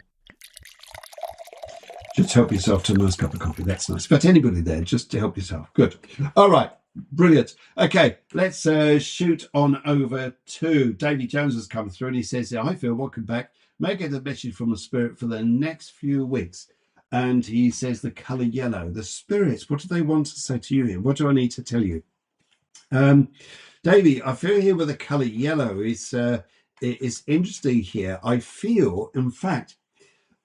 Just help yourself to a nice cup of coffee. That's nice. But anybody there, just to help yourself. Good. All right. Brilliant. Okay, let's shoot on over to Davy Jones has come through, and he says, hi Phil, welcome back. May I get a message from the spirit for the next few weeks? And he says the colour yellow. The spirits, what do they want to say to you here? What do I need to tell you? Davy, I feel here with the colour yellow is interesting here. I feel, in fact,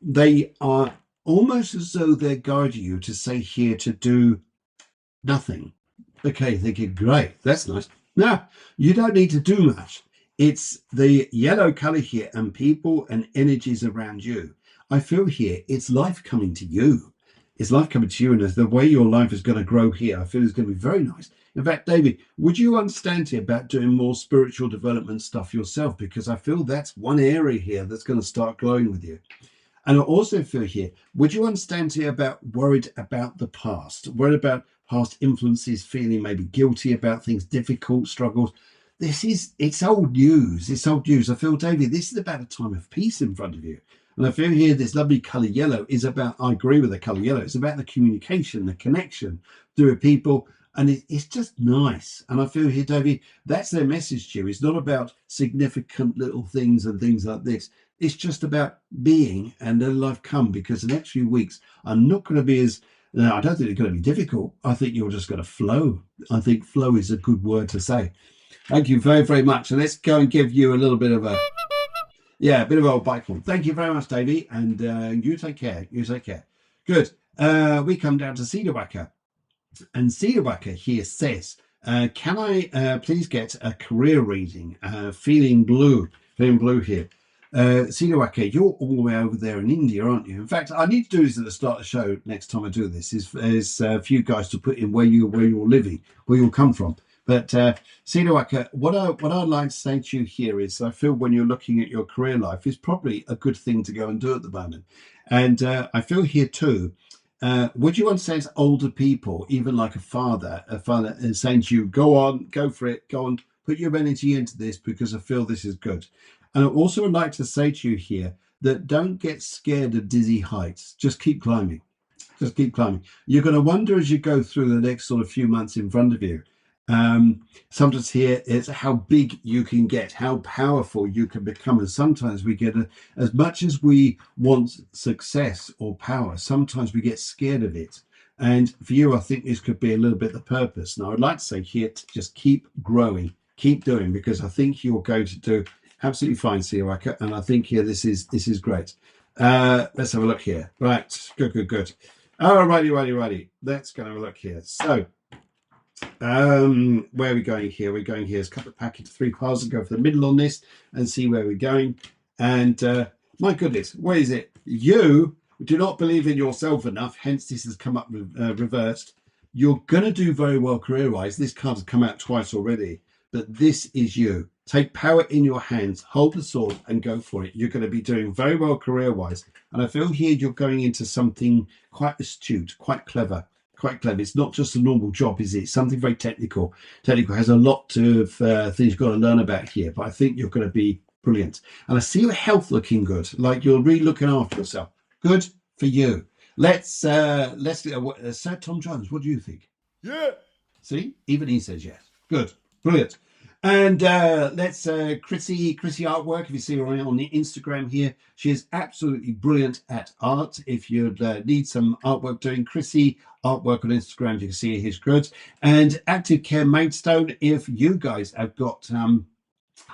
they are almost as though they're guiding you to say here to do nothing. Okay, thinking, great, that's nice. No, you don't need to do much. It's the yellow colour here and people and energies around you. I feel here, it's life coming to you. It's life coming to you, and the way your life is going to grow here, I feel it's going to be very nice. In fact, David, would you understand here about doing more spiritual development stuff yourself? Because I feel that's one area here that's going to start glowing with you. And I also feel here, would you understand here about worried about the past, worried about past influences, feeling maybe guilty about things, difficult struggles? It's old news. It's old news. I feel, David, this is about a time of peace in front of you. And I feel here this lovely colour yellow is about, I agree with the colour yellow, it's about the communication, the connection through people. And it's just nice. And I feel here, Davey, that's their message to you. It's not about significant little things and things like this. It's just about being and letting life come, because the next few weeks are not going to be as, no, I don't think it's going to be difficult. I think you're just going to flow. I think flow is a good word to say. Thank you very, very much. And let's go and give you a little bit of a, yeah, a bit of old bike form. Thank you very much, Davey. And you take care. You take care. Good. We come down to Cedarwacker. And Cedarwacker here says, can I please get a career reading? Feeling blue here. Cedarwacker, you're all the way over there in India, aren't you? In fact, I need to do this at the start of the show next time I do this, is for you guys to put in where you're living, where you'll come from. But Cedarwacker, what I'd like to say to you here is, I feel when you're looking at your career life, is probably a good thing to go and do at the moment. And I feel here too, would you understand as older people, even like a father is saying to you, go on, go for it, go on, put your energy into this, because I feel this is good. And I also would like to say to you here that don't get scared of dizzy heights. Just keep climbing. Just keep climbing. You're going to wonder as you go through the next sort of few months in front of you. Sometimes here it's how big you can get, how powerful you can become. And sometimes we get, as much as we want success or power, sometimes we get scared of it. And for you, I think this could be a little bit the purpose. Now, I'd like to say here to just keep growing, keep doing, because I think you're going to do absolutely fine, Cedarwacker. And I think here this is great. Let's have a look here. Right, good. Oh, righty. Let's go and have a look here. So, where are we going here? We're going here as cut the pack into 3 parts and go for the middle on this and see where we're going. And my goodness, what is it? You do not believe in yourself enough, hence this has come up reversed. You're going to do very well career-wise. This card has come out twice already, but this is you. Take power in your hands, hold the sword and go for it. You're going to be doing very well career-wise. And I feel here you're going into something quite astute, quite clever. It's not just a normal job, is it? It's something very technical. Technical has a lot of things you've got to learn about here, but I think you're going to be brilliant. And I see your health looking good, like you're really looking after yourself. Good for you. Let's Tom Jones, what do you think? Yeah. See, even he says yes. Good, brilliant. And let's Chrissy Artwork. If you see her on the Instagram here, she is absolutely brilliant at art. If you'd need some artwork doing, Chrissy Artwork on Instagram, you can see his goods. And Active Care Maidstone, if you guys have got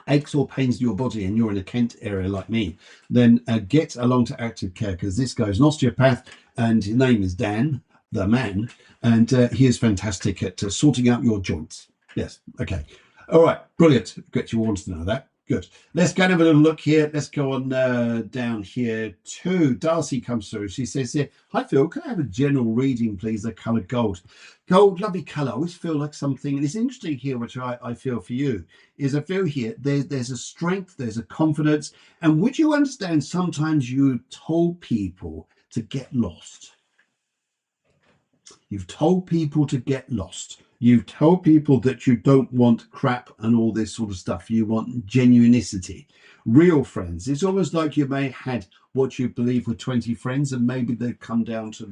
aches or pains in your body and you're in the Kent area like me, then get along to Active Care, because this guy's an osteopath and his name is Dan, the man, and he is fantastic at sorting out your joints. Yes, okay. All right, brilliant. Good, you wanted to know that. Good. Let's go and have a little look here. Let's go on down here to Darcy comes through. She says here, hi Phil, can I have a general reading, please? The colour gold. Gold, lovely colour. I always feel like something, and it's interesting here, which I feel for you, is I feel here there's a strength, there's a confidence. And would you understand sometimes you told people to get lost? You've told people to get lost. You've told people that you don't want crap and all this sort of stuff. You want genuinity, real friends. It's almost like you may have had what you believe were 20 friends, and maybe they've come down to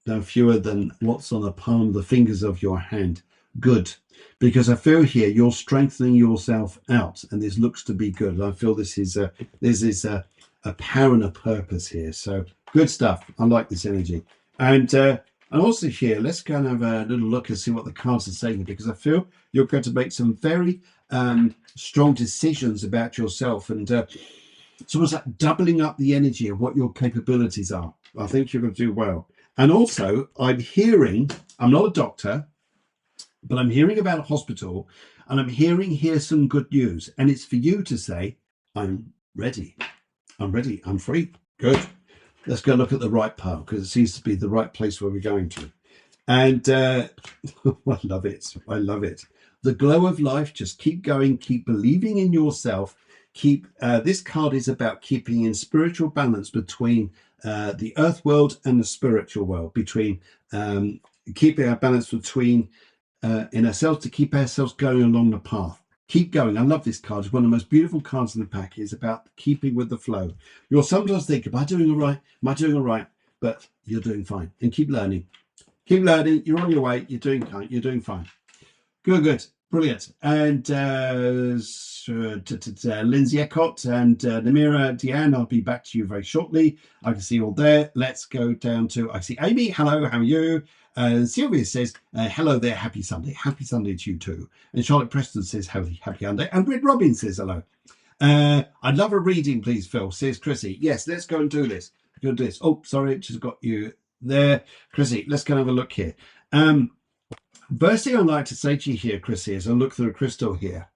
no fewer than what's on the palm of the fingers of your hand. Good, because I feel here you're strengthening yourself out, and this looks to be good. I feel this is a power and a purpose here. So good stuff. I like this energy. And also here, let's go and have a little look and see what the cards are saying, because I feel you're going to make some very strong decisions about yourself, and it's almost like doubling up the energy of what your capabilities are. I think you're going to do well. And also, I'm not a doctor, but I'm hearing about a hospital, and I'm hearing here some good news. And it's for you to say, I'm ready. I'm free. Good. Let's go look at the right pile, because it seems to be the right place where we're going to. And I love it. The glow of life, just keep going, keep believing in yourself. This card is about keeping in spiritual balance between the earth world and the spiritual world, between keeping our balance between in ourselves, to keep ourselves going along the path. Keep going. I love this card. It's one of the most beautiful cards in the pack. It's about keeping with the flow. You'll sometimes think, am I doing all right? Am I doing all right? But you're doing fine. And keep learning. Keep learning. You're on your way. You're doing fine. Good. Brilliant. And Lindsay Eckott and Namira Deanne, I'll be back to you very shortly. I can see you all there. Let's go down to, I see Amy. Hello, how are you? Sylvia says, hello there, happy Sunday. Happy Sunday to you too. And Charlotte Preston says, happy Sunday. And Britt Robbins says, hello. I'd love a reading, please, Phil, says Chrissy. Yes, let's go and do this. Go do this. Oh, sorry, just got you there. Chrissy, let's go and have a look here. First thing I'd like to say to you here, Chrissy, as I look through a crystal here,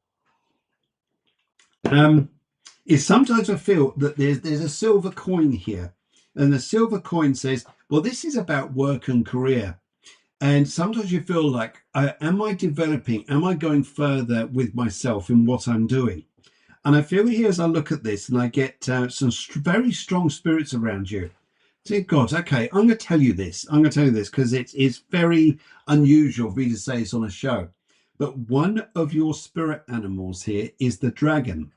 is sometimes I feel that there's a silver coin here. And the silver coin says, well, this is about work and career. And sometimes you feel like, am I developing? Am I going further with myself in what I'm doing? And I feel here as I look at this and I get some very strong spirits around you. Dear God, okay, I'm going to tell you this. Because it's very unusual for me to say this on a show. But one of your spirit animals here is the dragon.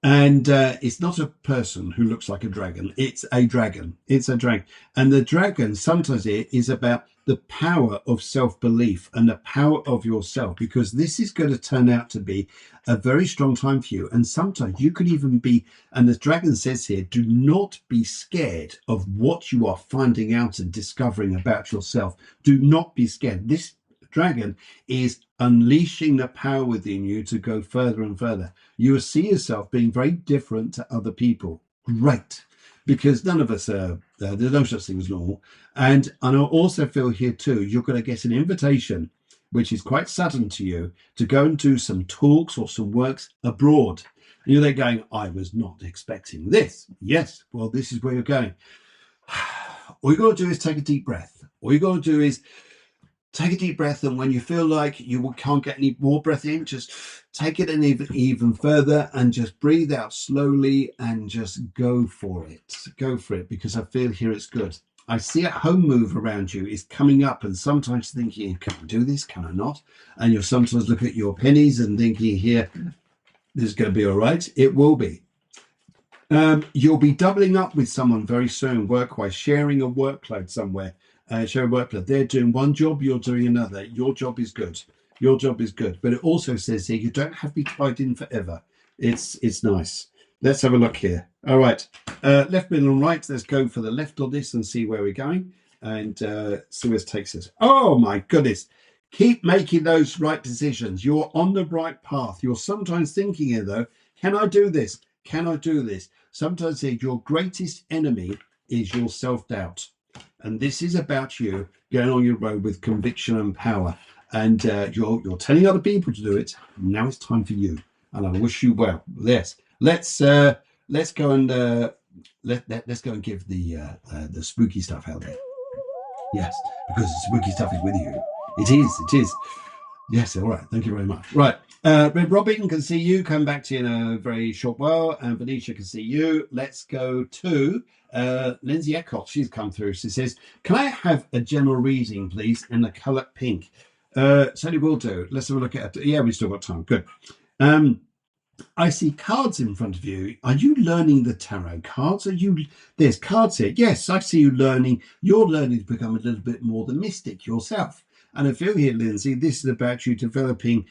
And it's not a person who looks like a dragon. It's a dragon. It's a dragon. And the dragon sometimes it is about the power of self-belief and the power of yourself, because this is going to turn out to be a very strong time for you. And sometimes you could even be, and the dragon says here, do not be scared of what you are finding out and discovering about yourself. Do not be scared. This dragon is unleashing the power within you to go further and further. You will see yourself being very different to other people. Great. Because none of us are, there's no such thing as normal. And I also feel here too, you're going to get an invitation, which is quite sudden to you, to go and do some talks or some works abroad. And you're there going, I was not expecting this. Yes, well, this is where you're going. All you got to do is take a deep breath. All you got to do is take a deep breath, and when you feel like you can't get any more breath in, just take it in even further and just breathe out slowly and just go for it. Go for it, because I feel here it's good. I see a home move around you is coming up, and sometimes thinking, can I do this? Can I not? And you'll sometimes look at your pennies and thinking here, this is going to be all right. It will be. You'll be doubling up with someone very soon, work-wise, sharing a workload somewhere. Sharing workload. They're doing one job, you're doing another. Your job is good. Your job is good. But it also says here, you don't have to be tied in forever. It's nice. Let's have a look here. All right. Left, middle, and right. Let's go for the left on this and see where we're going. And see where it takes us. Oh, my goodness. Keep making those right decisions. You're on the right path. You're sometimes thinking here, though, can I do this? Can I do this? Sometimes your greatest enemy is your self-doubt. And this is about you going on your road with conviction and power. And you're telling other people to do it. Now it's time for you. And I wish you well. Yes. Let's go and let's go and give the spooky stuff out there. Yes, because the spooky stuff is with you. It is. Yes, all right. Thank you very much. Right. Red Robin can see you. Come back to you in a very short while. And Venetia can see you. Let's go to Lindsay Eckott. She's come through. She says, can I have a general reading, please, in the colour pink? Certainly will do. Let's have a look at it. Yeah, we've still got time. Good. I see cards in front of you. Are you learning the tarot cards? There's cards here. Yes, I see you learning. You're learning to become a little bit more the mystic yourself. And I feel here, Lindsay, this is about you developing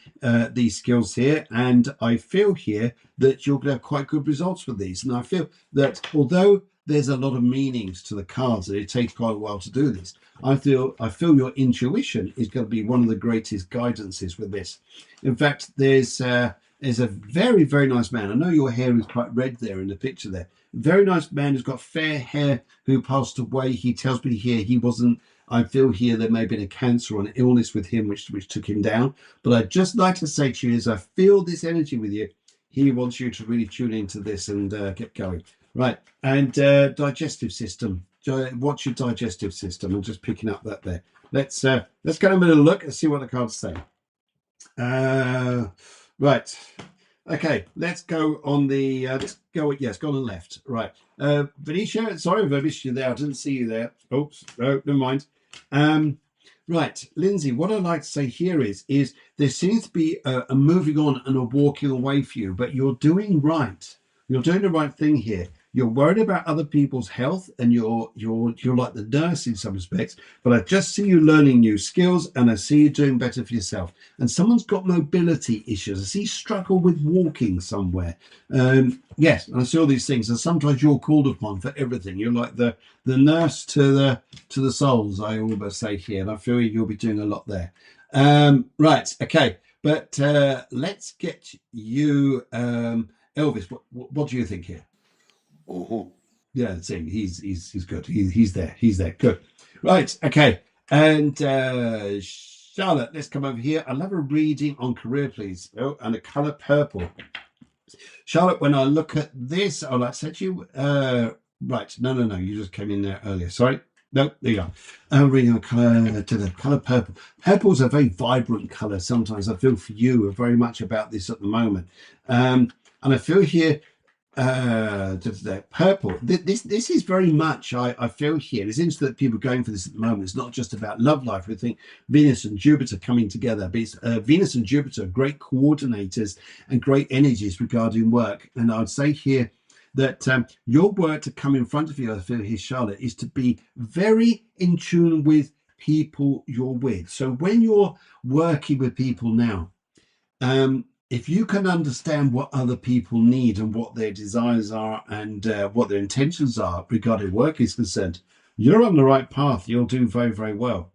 these skills here. And I feel here that you're going to have quite good results with these. And I feel that although there's a lot of meanings to the cards, and it takes quite a while to do this, I feel your intuition is going to be one of the greatest guidances with this. In fact, there's a very, very nice man. I know your hair is quite red there in the picture there. Very nice man who's got fair hair who passed away. He tells me here he wasn't, I feel here there may have been a cancer or an illness with him which took him down. But I'd just like to say to you, as I feel this energy with you, he wants you to really tune into this and get going. Right. And digestive system. What's your digestive system? I'm just picking up that there. Let's go and have a little look and see what the cards say. Right. Okay, let's go on the go on the left. Right. Venetia, sorry if I missed you there. I didn't see you there. Oops, no, never mind. Right, Lindsay, what I'd like to say here is there seems to be a moving on and a walking away for you, but you're doing right. You're doing the right thing here. You're worried about other people's health, and you're like the nurse in some respects. But I just see you learning new skills, and I see you doing better for yourself. And someone's got mobility issues. I see you struggle with walking somewhere. Yes, and I see all these things. And sometimes you're called upon for everything. You're like the nurse to the souls, I almost say here, and I feel you'll be doing a lot there. Right, okay, but let's get you, Elvis. What do you think here? Mhm. Yeah, see, he's good. He's there. He's there. Good. Right, okay, and Charlotte, let's come over here. I love a reading on career, please. Oh, and a color purple. Charlotte, when I look at this, oh, I said you. Right, no, you just came in there earlier. Sorry. No, there you are. Reading color to the color purple. Purple is a very vibrant color. Sometimes I feel for you very much about this at the moment, and I feel here purple. This is very much I feel here. It's interesting that people are going for this at the moment. It's not just about love life. We think Venus and Jupiter coming together, but it's Venus and Jupiter are great coordinators and great energies regarding work. And I'd say here that your work to come in front of you, I feel here, Charlotte, is to be very in tune with people you're with. So when you're working with people now, if you can understand what other people need and what their desires are and what their intentions are regarding work is concerned, you're on the right path. You'll do very, very well.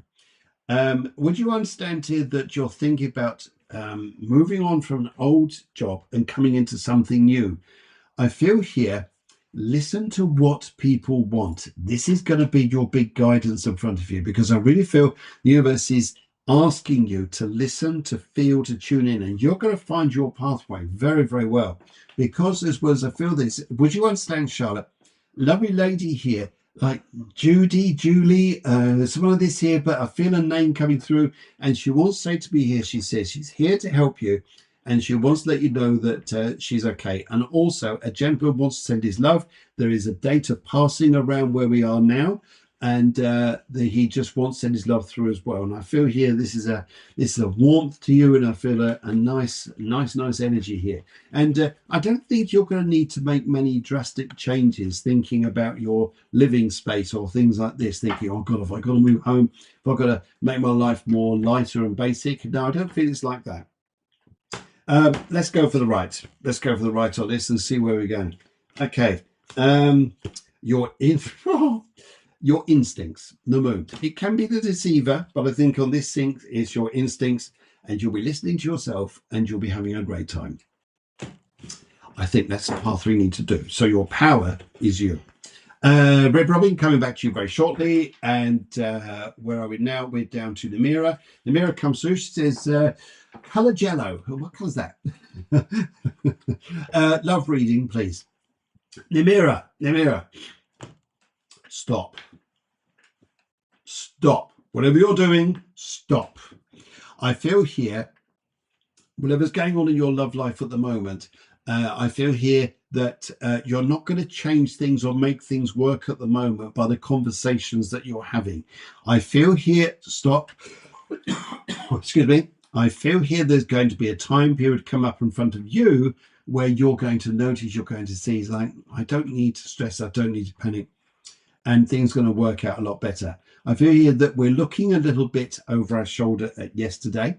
Would you understand here that you're thinking about moving on from an old job and coming into something new? I feel here, listen to what people want. This is going to be your big guidance in front of you, because I really feel the universe is asking you to listen, to feel, to tune in, and you're going to find your pathway very, very well. Because as well as I feel this, would you understand, Charlotte? Lovely lady here, like Julie, there's some of this here, but I feel a name coming through, and she wants to say to be here. She says she's here to help you, and she wants to let you know that she's okay. And also, a gentleman wants to send his love. There is a date of passing around where we are now, and he just wants to send his love through as well. And I feel here this is a warmth to you, and I feel a nice energy here. And I don't think you're going to need to make many drastic changes thinking about your living space or things like this, thinking, oh God, have I got to move home? Have I got to make my life more lighter and basic? No, I don't feel it's like that. Let's go for the right. Let's go for the right on this and see where we're going. Okay. Your instincts, the moon. It can be the deceiver, but I think on this thing it's your instincts, and you'll be listening to yourself and you'll be having a great time. I think that's the path we need to do. So your power is you. Red Robin coming back to you very shortly. And where are we now? We're down to Namira. Namira comes through. She says, color jello. What color is that? Love reading, please. Namira. Stop. Whatever you're doing, stop. I feel here, whatever's going on in your love life at the moment, I feel here that you're not going to change things or make things work at the moment by the conversations that you're having. I feel here, stop. Excuse me. I feel here there's going to be a time period come up in front of you where you're going to notice, you're going to see, like, I don't need to stress, I don't need to panic, and things are going to work out a lot better. I feel here that we're looking a little bit over our shoulder at yesterday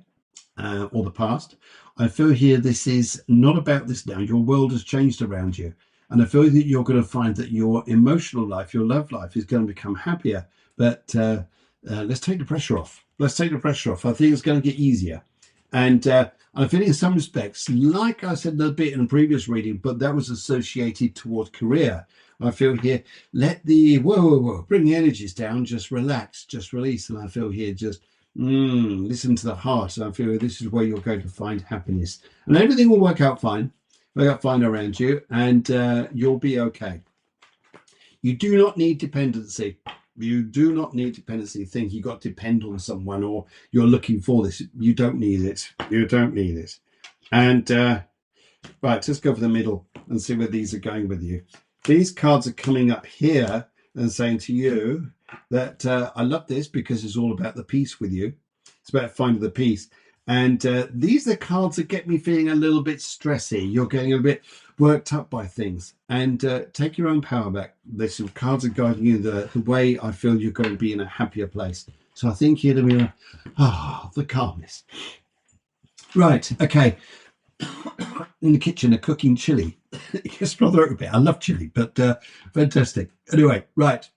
or the past. I feel here this is not about this now. Your world has changed around you. And I feel that you're going to find that your emotional life, your love life is going to become happier. But let's take the pressure off. I think it's going to get easier. And I feel in some respects, like I said a bit in a previous reading, but that was associated towards career. I feel here, let the bring the energies down, just relax, just release. And I feel here, just listen to the heart. And I feel this is where you're going to find happiness, and everything will work out fine around you, and you'll be okay. You do not need dependency. Think you got to depend on someone or you're looking for this. You don't need it. And right, let's go for the middle and see where these are going with you. These cards are coming up here and saying to you that I love this because it's all about the peace with you. It's about finding the peace. And these are the cards that get me feeling a little bit stressy. You're getting a bit worked up by things. And take your own power back. These cards are guiding you the way I feel you're going to be in a happier place. So I think you're going to be the calmness. Right, okay. In the kitchen, are cooking chili. Just rather a bit. I love chili, but fantastic. Anyway, right.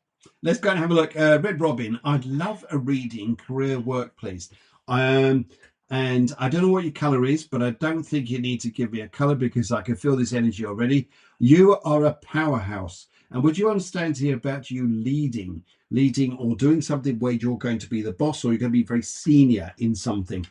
Let's go and have a look. Red Robin, I'd love a reading, career, work, please. And I don't know what your color is, but I don't think you need to give me a color because I can feel this energy already. You are a powerhouse. And would you understand here about you leading or doing something where you're going to be the boss or you're going to be very senior in something?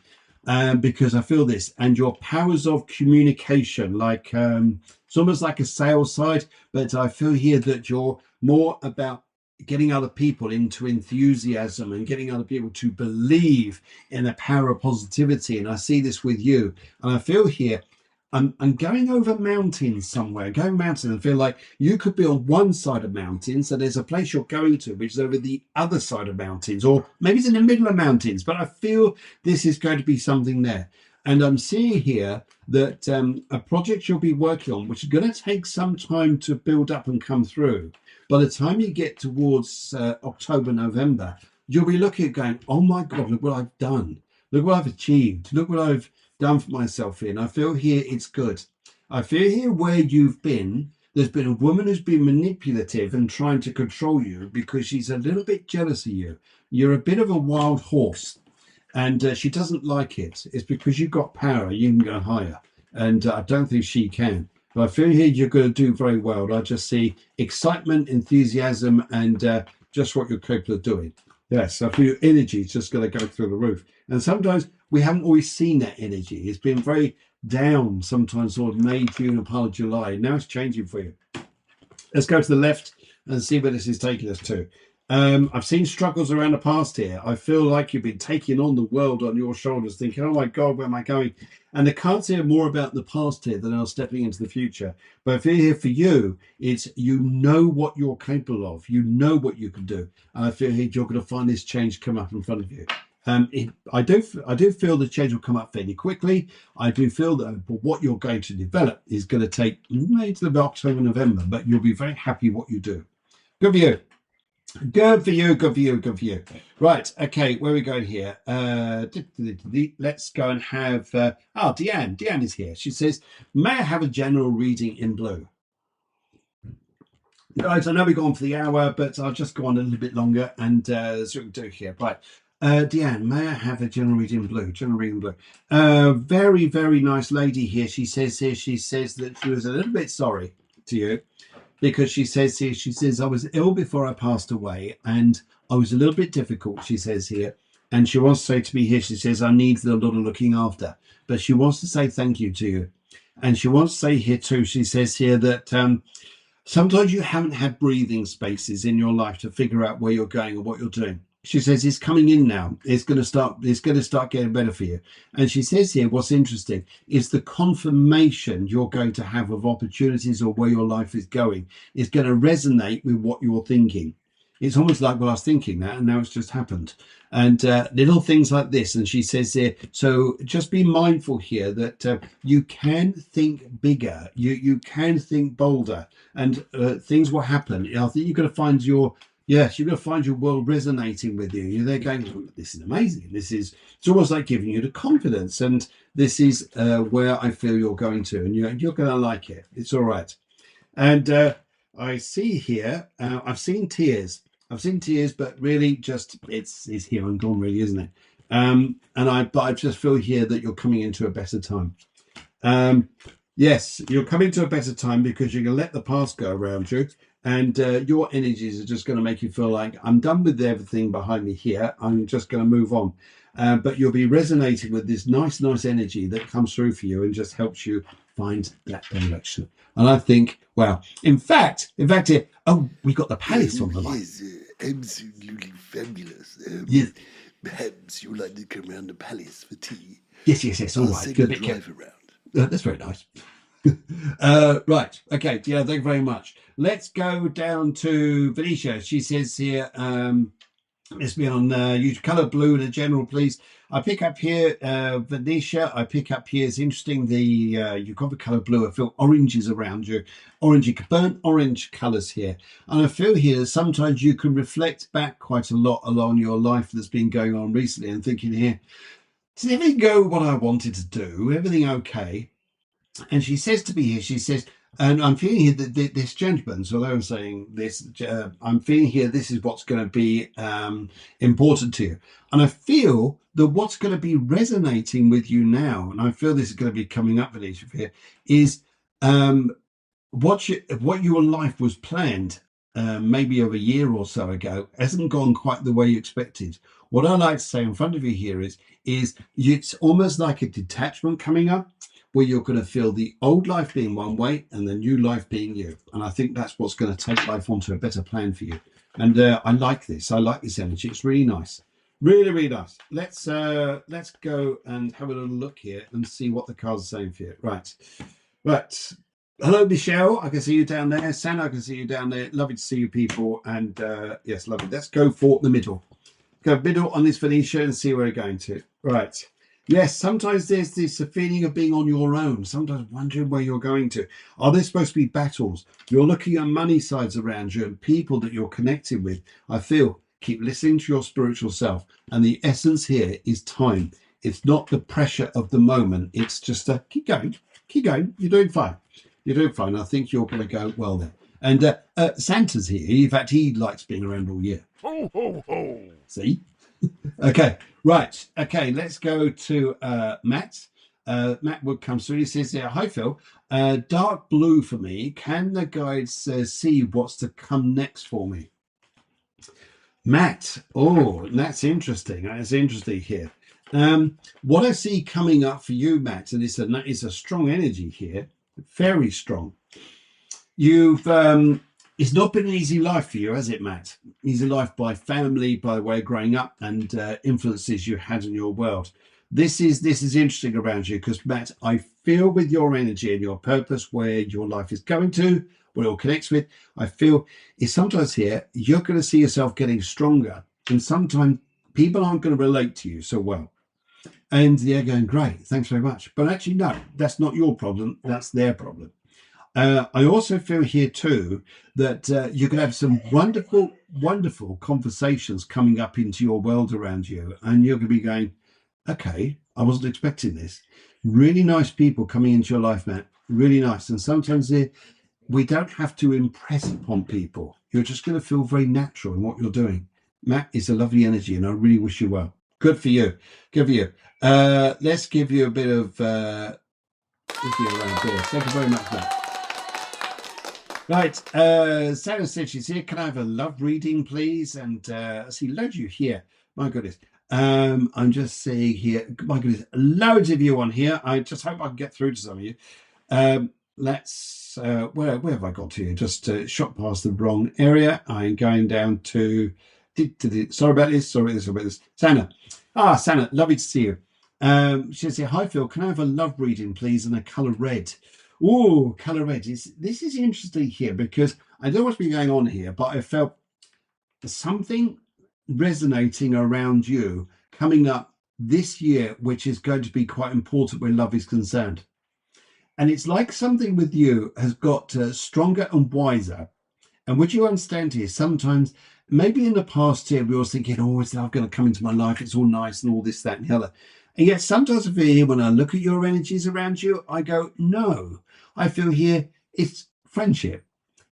Because I feel this, and your powers of communication, like it's almost like a sales side, but I feel here that you're more about getting other people into enthusiasm and getting other people to believe in the power of positivity. And I see this with you, and I feel here I'm going over mountains somewhere, going mountains, and feel like you could be on one side of mountains, so there's a place you're going to, which is over the other side of mountains, or maybe it's in the middle of mountains, but I feel this is going to be something there. And I'm seeing here that a project you'll be working on, which is going to take some time to build up and come through. By the time you get towards October, November, you'll be looking at going, oh my God, look what I've done. Look what I've achieved. Look what I've done for myself here. And I feel here it's good. I feel here where you've been, there's been a woman who's been manipulative and trying to control you because she's a little bit jealous of you. You're a bit of a wild horse and she doesn't like it. It's because you've got power, you can go higher. And I don't think she can. But I feel here you're going to do very well. I just see excitement, enthusiasm, and just what you're capable of doing. Yes, I feel your energy is just going to go through the roof. And sometimes we haven't always seen that energy. It's been very down sometimes, sort of May, June, and part of July. Now it's changing for you. Let's go to the left and see where this is taking us to. I've seen struggles around the past here. I feel like you've been taking on the world on your shoulders, thinking, oh my God, where am I going? And the cards here are more about the past here than are stepping into the future. But I feel here for you, it's you know what you're capable of. You know what you can do. And I feel here you're going to find this change come up in front of you. I do feel the change will come up fairly quickly. I do feel that what you're going to develop is going to take maybe to October, November, but you'll be very happy what you do. Good for you. Good for you, good for you, good for you. Right, okay, where are we going here? Let's go and have... Deanne. Deanne is here. She says, may I have a general reading in blue? Guys, I know we've gone for the hour, but I'll just go on a little bit longer and see what we can do here. Right, Deanne, may I have a general reading in blue? General reading in blue. Very, very nice lady here. She says that she was a little bit sorry to you. Because she says here, I was ill before I passed away and I was a little bit difficult, she says here. And she wants to say to me here, she says, I need a lot of looking after. But she wants to say thank you to you. And she wants to say here too, she says here that sometimes you haven't had breathing spaces in your life to figure out where you're going and what you're doing. She says it's coming in now. It's going to start getting better for you. And she says here, what's interesting is the confirmation you're going to have of opportunities or where your life is going is going to resonate with what you're thinking. It's almost like, well, I was thinking that and now it's just happened. And little things like this. And she says here, so just be mindful here that you can think bigger. You can think bolder and things will happen. I think you're going to find you're going to find your world resonating with you. You're there going, oh, this is amazing. It's almost like giving you the confidence. And this is where I feel you're going to, and you're going to like it. It's all right. And I see here, I've seen tears. But really just it's here and gone, really, isn't it? But I just feel here that you're coming into a better time. Yes, you're coming to a better time because you're going to let the past go around you. And your energies are just going to make you feel like I'm done with everything behind me here. I'm just going to move on. But you'll be resonating with this nice energy that comes through for you and just helps you find that direction. And I think, well, in fact, here, we got the palace on the line. Yes, absolutely fabulous. Yes. Perhaps you'd like to come round the palace for tea. Yes. All right. Good drive around. That's very nice. Right. Okay. Yeah. Thank you very much. Let's go down to Venetia. She says here, let's be on use color blue in a general, please. I pick up here, Venetia. I pick up here. It's interesting. You've got the color blue. I feel oranges around you, orangey, burnt orange colors here, and I feel here that sometimes you can reflect back quite a lot along your life that's been going on recently, and thinking here, did everything go what I wanted to do? Everything okay? And she says to me here, she says, and I'm feeling here that this gentleman, so I'm saying this, I'm feeling here this is what's going to be important to you. And I feel that what's going to be resonating with you now, and I feel this is going to be coming up, Venetia, here, is what your life was planned maybe of a year or so ago hasn't gone quite the way you expected. What I like to say in front of you here is it's almost like a detachment coming up, where you're going to feel the old life being one way and the new life being you. And I think that's what's going to take life onto a better plan for you. And I like this. I like this energy. It's really nice. Really, really nice. Let's go and have a little look here and see what the cards are saying for you. Right. Hello, Michelle. I can see you down there. Santa, I can see you down there. Lovely to see you people. And yes, lovely. Let's go for the middle. Go middle on this Venetia and see where we're going to. Right. Yes, sometimes there's this feeling of being on your own, sometimes wondering where you're going to. Are there supposed to be battles? You're looking at money sides around you and people that you're connected with. I feel keep listening to your spiritual self. And the essence here is time. It's not the pressure of the moment. It's just keep going, keep going. You're doing fine. You're doing fine. I think you're going to go well there. And Santa's here. In fact, he likes being around all year. Ho, ho, ho. See? Okay, right. Okay, let's go to Matt. Matt Wood comes through. He says, "Yeah, hi Phil. Dark blue for me. Can the guides see what's to come next for me?" Matt. Oh, that's interesting. That's interesting here. What I see coming up for you, Matt, and it's a strong energy here, very strong. It's not been an easy life for you, has it, Matt? Easy life by family, by the way of growing up, and influences you had in your world. This is interesting around you because, Matt, I feel with your energy and your purpose where your life is going to, what it all connects with. I feel is sometimes here you're going to see yourself getting stronger, and sometimes people aren't going to relate to you so well. And they're going, great, thanks very much. But actually, no, that's not your problem. That's their problem. I also feel here too that you can have some wonderful, wonderful conversations coming up into your world around you. And you're going to be going, okay, I wasn't expecting this. Really nice people coming into your life, Matt. Really nice. And sometimes we don't have to impress upon people. You're just going to feel very natural in what you're doing. Matt, it's a lovely energy and I really wish you well. Good for you. Good for you. Let's give you a bit of around there. Thank you very much, Matt. Right, Sarah said she's here. Can I have a love reading, please? And I see loads of you here. My goodness. I'm just saying here, my goodness, loads of you on here. I just hope I can get through to some of you. Let's, where have I got to here? Just shot past the wrong area. I'm going down to, sorry about this. Sorry about this. Sana. Sana, lovely to see you. She says, hi, Phil. Can I have a love reading, please, in a colour red? Oh, colour red. This is interesting here because I don't know what's been going on here, but I felt something resonating around you coming up this year, which is going to be quite important where love is concerned. And it's like something with you has got stronger and wiser. And would you understand here, sometimes maybe in the past year, we were thinking, oh, is love going to come into my life? It's all nice and all this, that, and the other. And yet sometimes I feel here when I look at your energies around you, I go, no, I feel here it's friendship.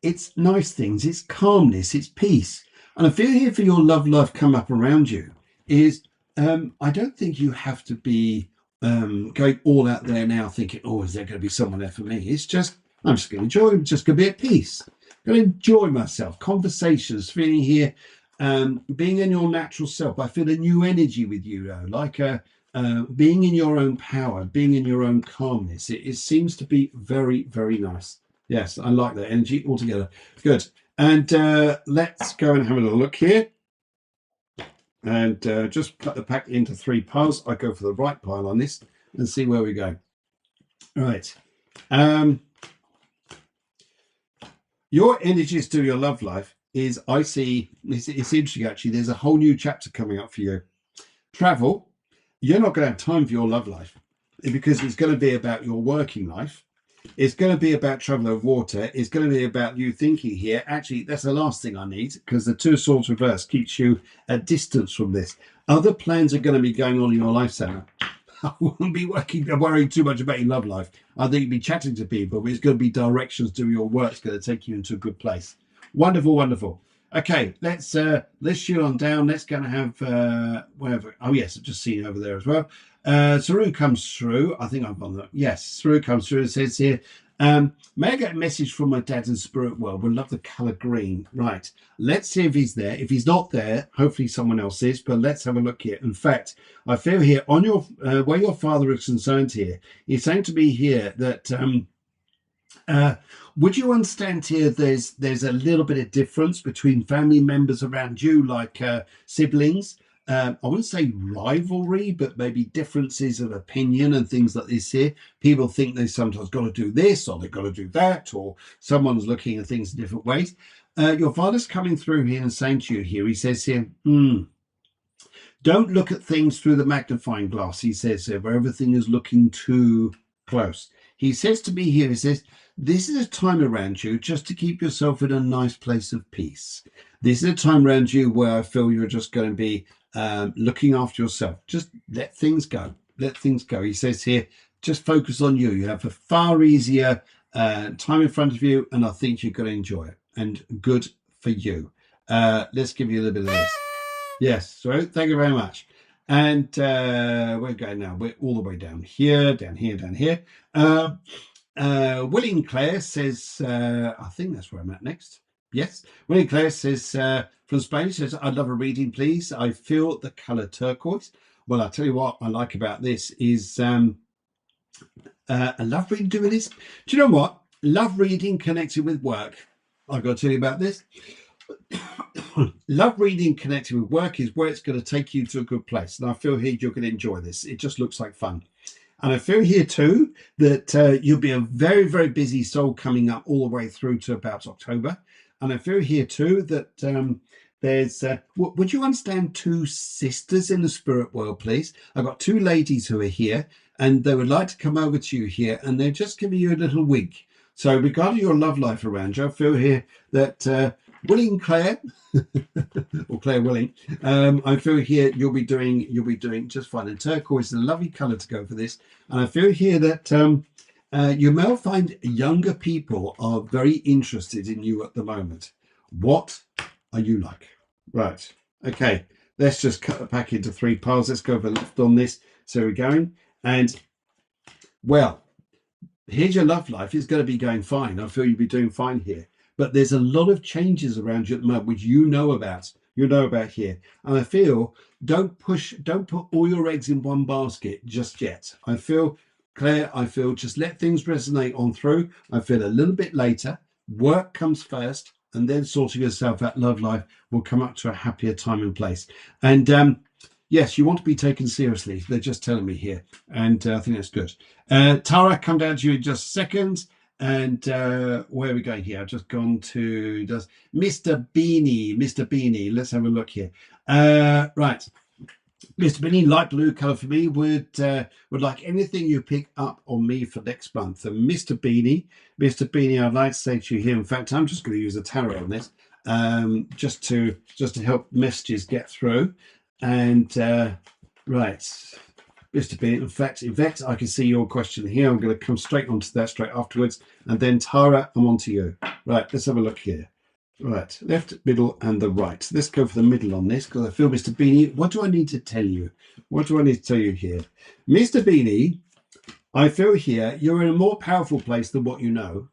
It's nice things. It's calmness. It's peace. And I feel here for your love life come up around you is I don't think you have to be going all out there now thinking, oh, is there going to be someone there for me? It's just, I'm just going to enjoy. I'm just going to be at peace. I'm going to enjoy myself. Conversations, feeling here, being in your natural self. I feel a new energy with you, though, like being in your own power, being in your own calmness. It seems to be very, very nice. Yes, I like that energy altogether. Good. And let's go and have a little look here. And just cut the pack into 3 piles. I go for the right pile on this and see where we go. All right. Your energies to your love life is, I see, it's interesting actually. There's a whole new chapter coming up for you. Travel, you're not going to have time for your love life because it's going to be about your working life. It's going to be about travel over water. It's going to be about you thinking here. Actually, that's the last thing I need, because the Two of Swords reverse keeps you at distance from this. Other plans are going to be going on in your life, Sarah. I won't be worrying too much about your love life. I think you'll be chatting to people, but it's going to be directions to your work. It's going to take you into a good place. Wonderful, wonderful. Okay, let's shoot on down. Let's go and have wherever. Oh yes, I've just seen over there as well. Saru comes through. I think I've got that. Yes, Saru comes through and says here, may I get a message from my dad in the spirit world? Would love the colour green. Right. Let's see if he's there. If he's not there, hopefully someone else is, but let's have a look here. In fact, I feel here on your where your father is concerned here, he's saying to me here that would you understand here there's a little bit of difference between family members around you, like siblings. I wouldn't say rivalry, but maybe differences of opinion and things like this here. People think they sometimes got to do this or they've got to do that, or someone's looking at things in different ways. Your father's coming through here and saying to you here, he says here, don't look at things through the magnifying glass, he says here, where everything is looking too close. He says to me here, he says, this is a time around you just to keep yourself in a nice place of peace. This is a time around you where I feel you're just going to be looking after yourself. Just let things go. Let things go. He says here, just focus on you. You have a far easier time in front of you, and I think you're going to enjoy it. And good for you. Let's give you a little bit of this. Yes, so thank you very much. And we're going now. We're all the way down here, down here, down here. William Clare says, I think that's where I'm at next. Yes. William Clare says, from Spain, says, I'd love a reading, please. I feel the colour turquoise. Well, I'll tell you what I like about this is I love reading doing this. Do you know what? Love reading connected with work. I've got to tell you about this. Love reading connected with work is where it's going to take you to a good place. And I feel here you're going to enjoy this. It just looks like fun. And I feel here too that you'll be a very, very busy soul coming up all the way through to about October. And I feel here too that there's, would you understand two sisters in the spirit world, please? I've got two ladies who are here and they would like to come over to you here and they're just giving you a little wink. So regarding your love life around you, I feel here that Willing Claire, or Claire Willing, I feel here you'll be doing just fine. And turquoise is a lovely colour to go for this. And I feel here that you may find younger people are very interested in you at the moment. What are you like? Right. Okay. Let's just cut the pack into three piles. Let's go over left on this. So we're going. And well, here's your love life. It's going to be going fine. I feel you'll be doing fine here. But there's a lot of changes around you at the moment, which you know about. You know about here. And I feel don't put all your eggs in one basket just yet. I feel, Claire, just let things resonate on through. I feel a little bit later. Work comes first, and then sorting yourself out, love life will come up to a happier time and place. And yes, you want to be taken seriously. They're just telling me here. And I think that's good. Tara, come down to you in just a second. And where are we going here? I've just gone to Mr. Beanie. Mr. Beanie, let's have a look here. Right, Mr. Beanie, light blue colour for me. Would like anything you pick up on me for next month. And Mr. Beanie, I'd like to say to you here. In fact, I'm just going to use a tarot on this, just to help messages get through. And right. Mr. B, in fact, Yvette, I can see your question here. I'm going to come straight onto that straight afterwards. And then Tara, I'm on to you. Right, let's have a look here. Right, left, middle, and the right. Let's go for the middle on this because I feel, Mr. Beanie, what do I need to tell you? What do I need to tell you here? Mr. Beanie, I feel here you're in a more powerful place than what you know.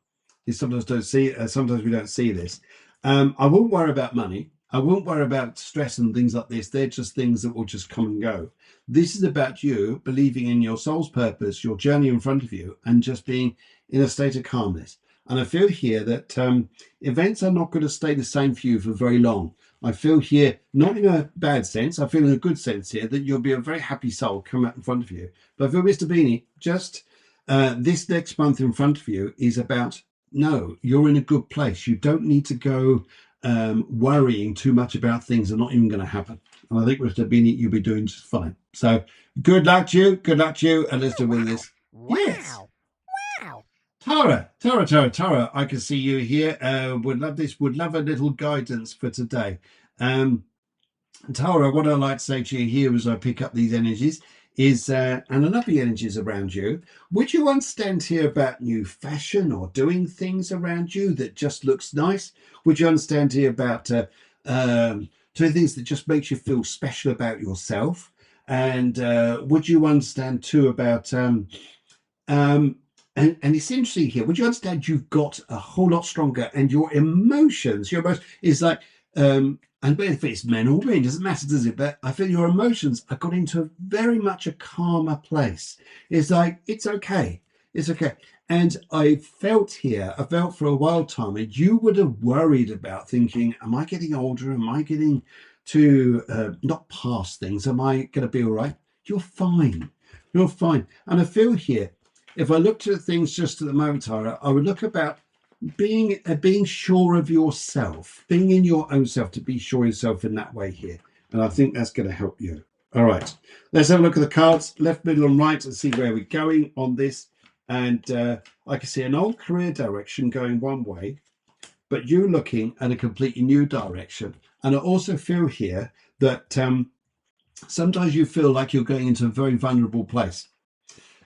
You sometimes don't see, sometimes we don't see this. I wouldn't worry about money. I won't worry about stress and things like this. They're just things that will just come and go. This is about you believing in your soul's purpose, your journey in front of you, and just being in a state of calmness. And I feel here that events are not going to stay the same for you for very long. I feel here, not in a bad sense, I feel in a good sense here, that you'll be a very happy soul come out in front of you. But for Mr. Beanie, just this next month in front of you is about no, you're in a good place. You don't need to go worrying too much about things that are not even going to happen. And I think with Dabini, you'll be doing just fine. So good luck to you. Good luck to you. And let's do with this. Wow. Yes. Wow. Tara, I can see you here. Would love this. Would love a little guidance for today. Tara, what I'd like to say to you here as I pick up these energies is, and another energies around you, would you understand here about new fashion or doing things around you that just looks nice? Would you understand here about doing things that just makes you feel special about yourself? And would you understand too about and it's interesting here. Would you understand you've got a whole lot stronger, and your emotions is like and if it's men or women, doesn't matter, does it? But I feel your emotions have got into very much a calmer place. It's like it's okay. It's okay. And I felt for a while, Tommy, you would have worried about thinking, am I getting older? Am I getting to not past things? Am I going to be all right? You're fine. You're fine. And I feel here, if I looked at things just at the moment, Tara, I would look about being sure of yourself, being in your own self, to be sure of yourself in that way here. And I think that's going to help you. All right. Let's have a look at the cards, left, middle, and right, and see where we're going on this. And I can see an old career direction going one way, but you looking at a completely new direction. And I also feel here that sometimes you feel like you're going into a very vulnerable place.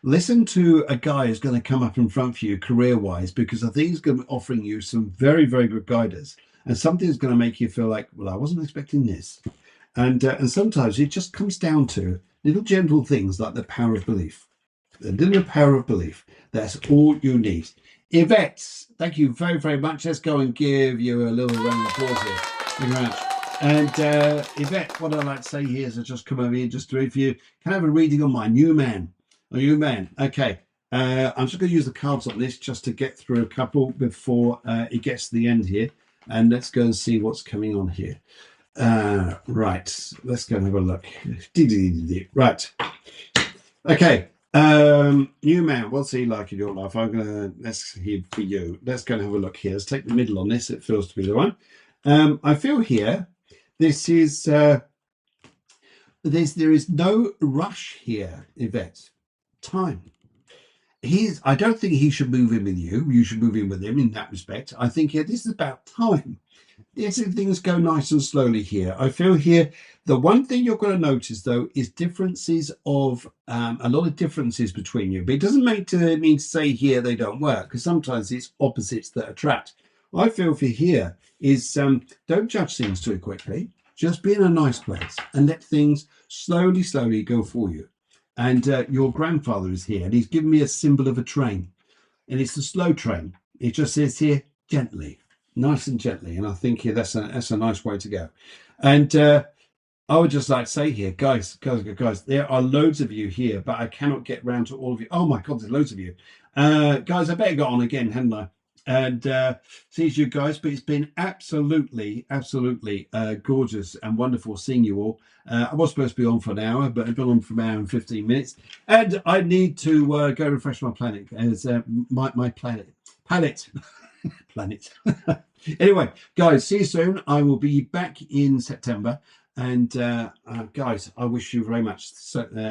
Listen to a guy who's going to come up in front of you career-wise, because I think he's going to be offering you some very, very good guidance, and something that's going to make you feel like, well, I wasn't expecting this. And sometimes it just comes down to little gentle things like the power of belief. The little power of belief. That's all you need. Yvette, thank you very, very much. Let's go and give you a little round of applause here. Thank you very much. And Yvette, what I'd like to say here is I just come over here just to read for you. Can I have a reading on my new man? Okay. I'm just going to use the cards on this just to get through a couple before it gets to the end here. And let's go and see what's coming on here. Right. Let's go and have a look. Right. Okay. New man, what's he like in your life? Let's hear for you. Let's go and have a look here. Let's take the middle on this. It feels to be the one. I feel here, this is, there is no rush here, Yvette. Time. I don't think he should move in with you. You should move in with him in that respect. I think this is about time. Yes, things go nice and slowly here. I feel here, the one thing you're going to notice though is differences of a lot of differences between you. But it doesn't mean to say here they don't work, because sometimes it's opposites that attract. I feel for here is don't judge things too quickly. Just be in a nice place and let things slowly go for you. And your grandfather is here, and he's given me a symbol of a train, and it's a slow train. It just says here, gently, nice and gently. And I think here that's a nice way to go. And I would just like to say here, guys, there are loads of you here, but I cannot get round to all of you. Oh my God, there's loads of you. Guys, I better go on again, hadn't I? And see you guys, but it's been absolutely gorgeous and wonderful seeing you all. I was supposed to be on for an hour, but I've been on for an hour and 15 minutes, and I need to go refresh my planet as my palette. Anyway, guys, see you soon. I will be back in September. And guys, I wish you very much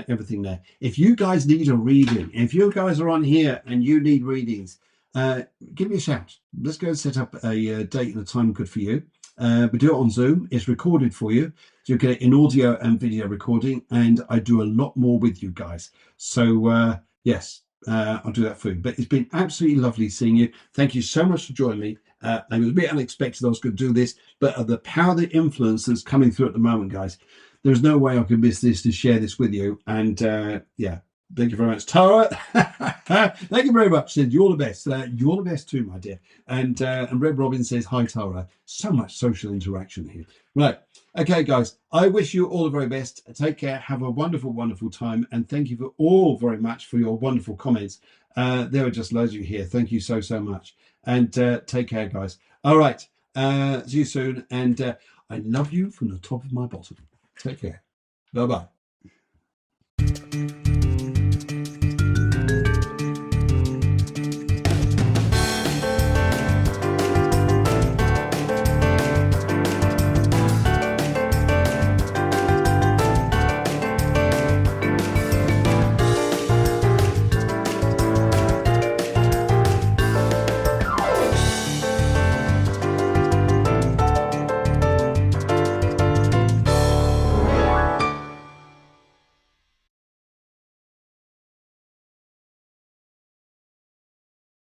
everything there. If you guys need a reading, if you guys are on here and you need readings, give me a shout. Let's go and set up a date and a time good for you. We do it on Zoom. It's recorded for you, so you get it in audio and video recording, and I do a lot more with you guys. So yes, I'll do that for you. But it's been absolutely lovely seeing you. Thank you so much for joining me. It was a bit unexpected I was going to do this, but the power of the influence that's coming through at the moment, guys, there's no way I could miss this to share this with you. And yeah, thank you very much, Tara. Thank you very much, Sid. You're the best. You're the best too, my dear. And Red Robin says, hi, Tara. So much social interaction here. Right. Okay, guys, I wish you all the very best. Take care. Have a wonderful time. And thank you for all very much for your wonderful comments. There are just loads of you here. Thank you so much. And take care, guys. All right. See you soon. And I love you from the top of my bottom. Take care. Bye-bye.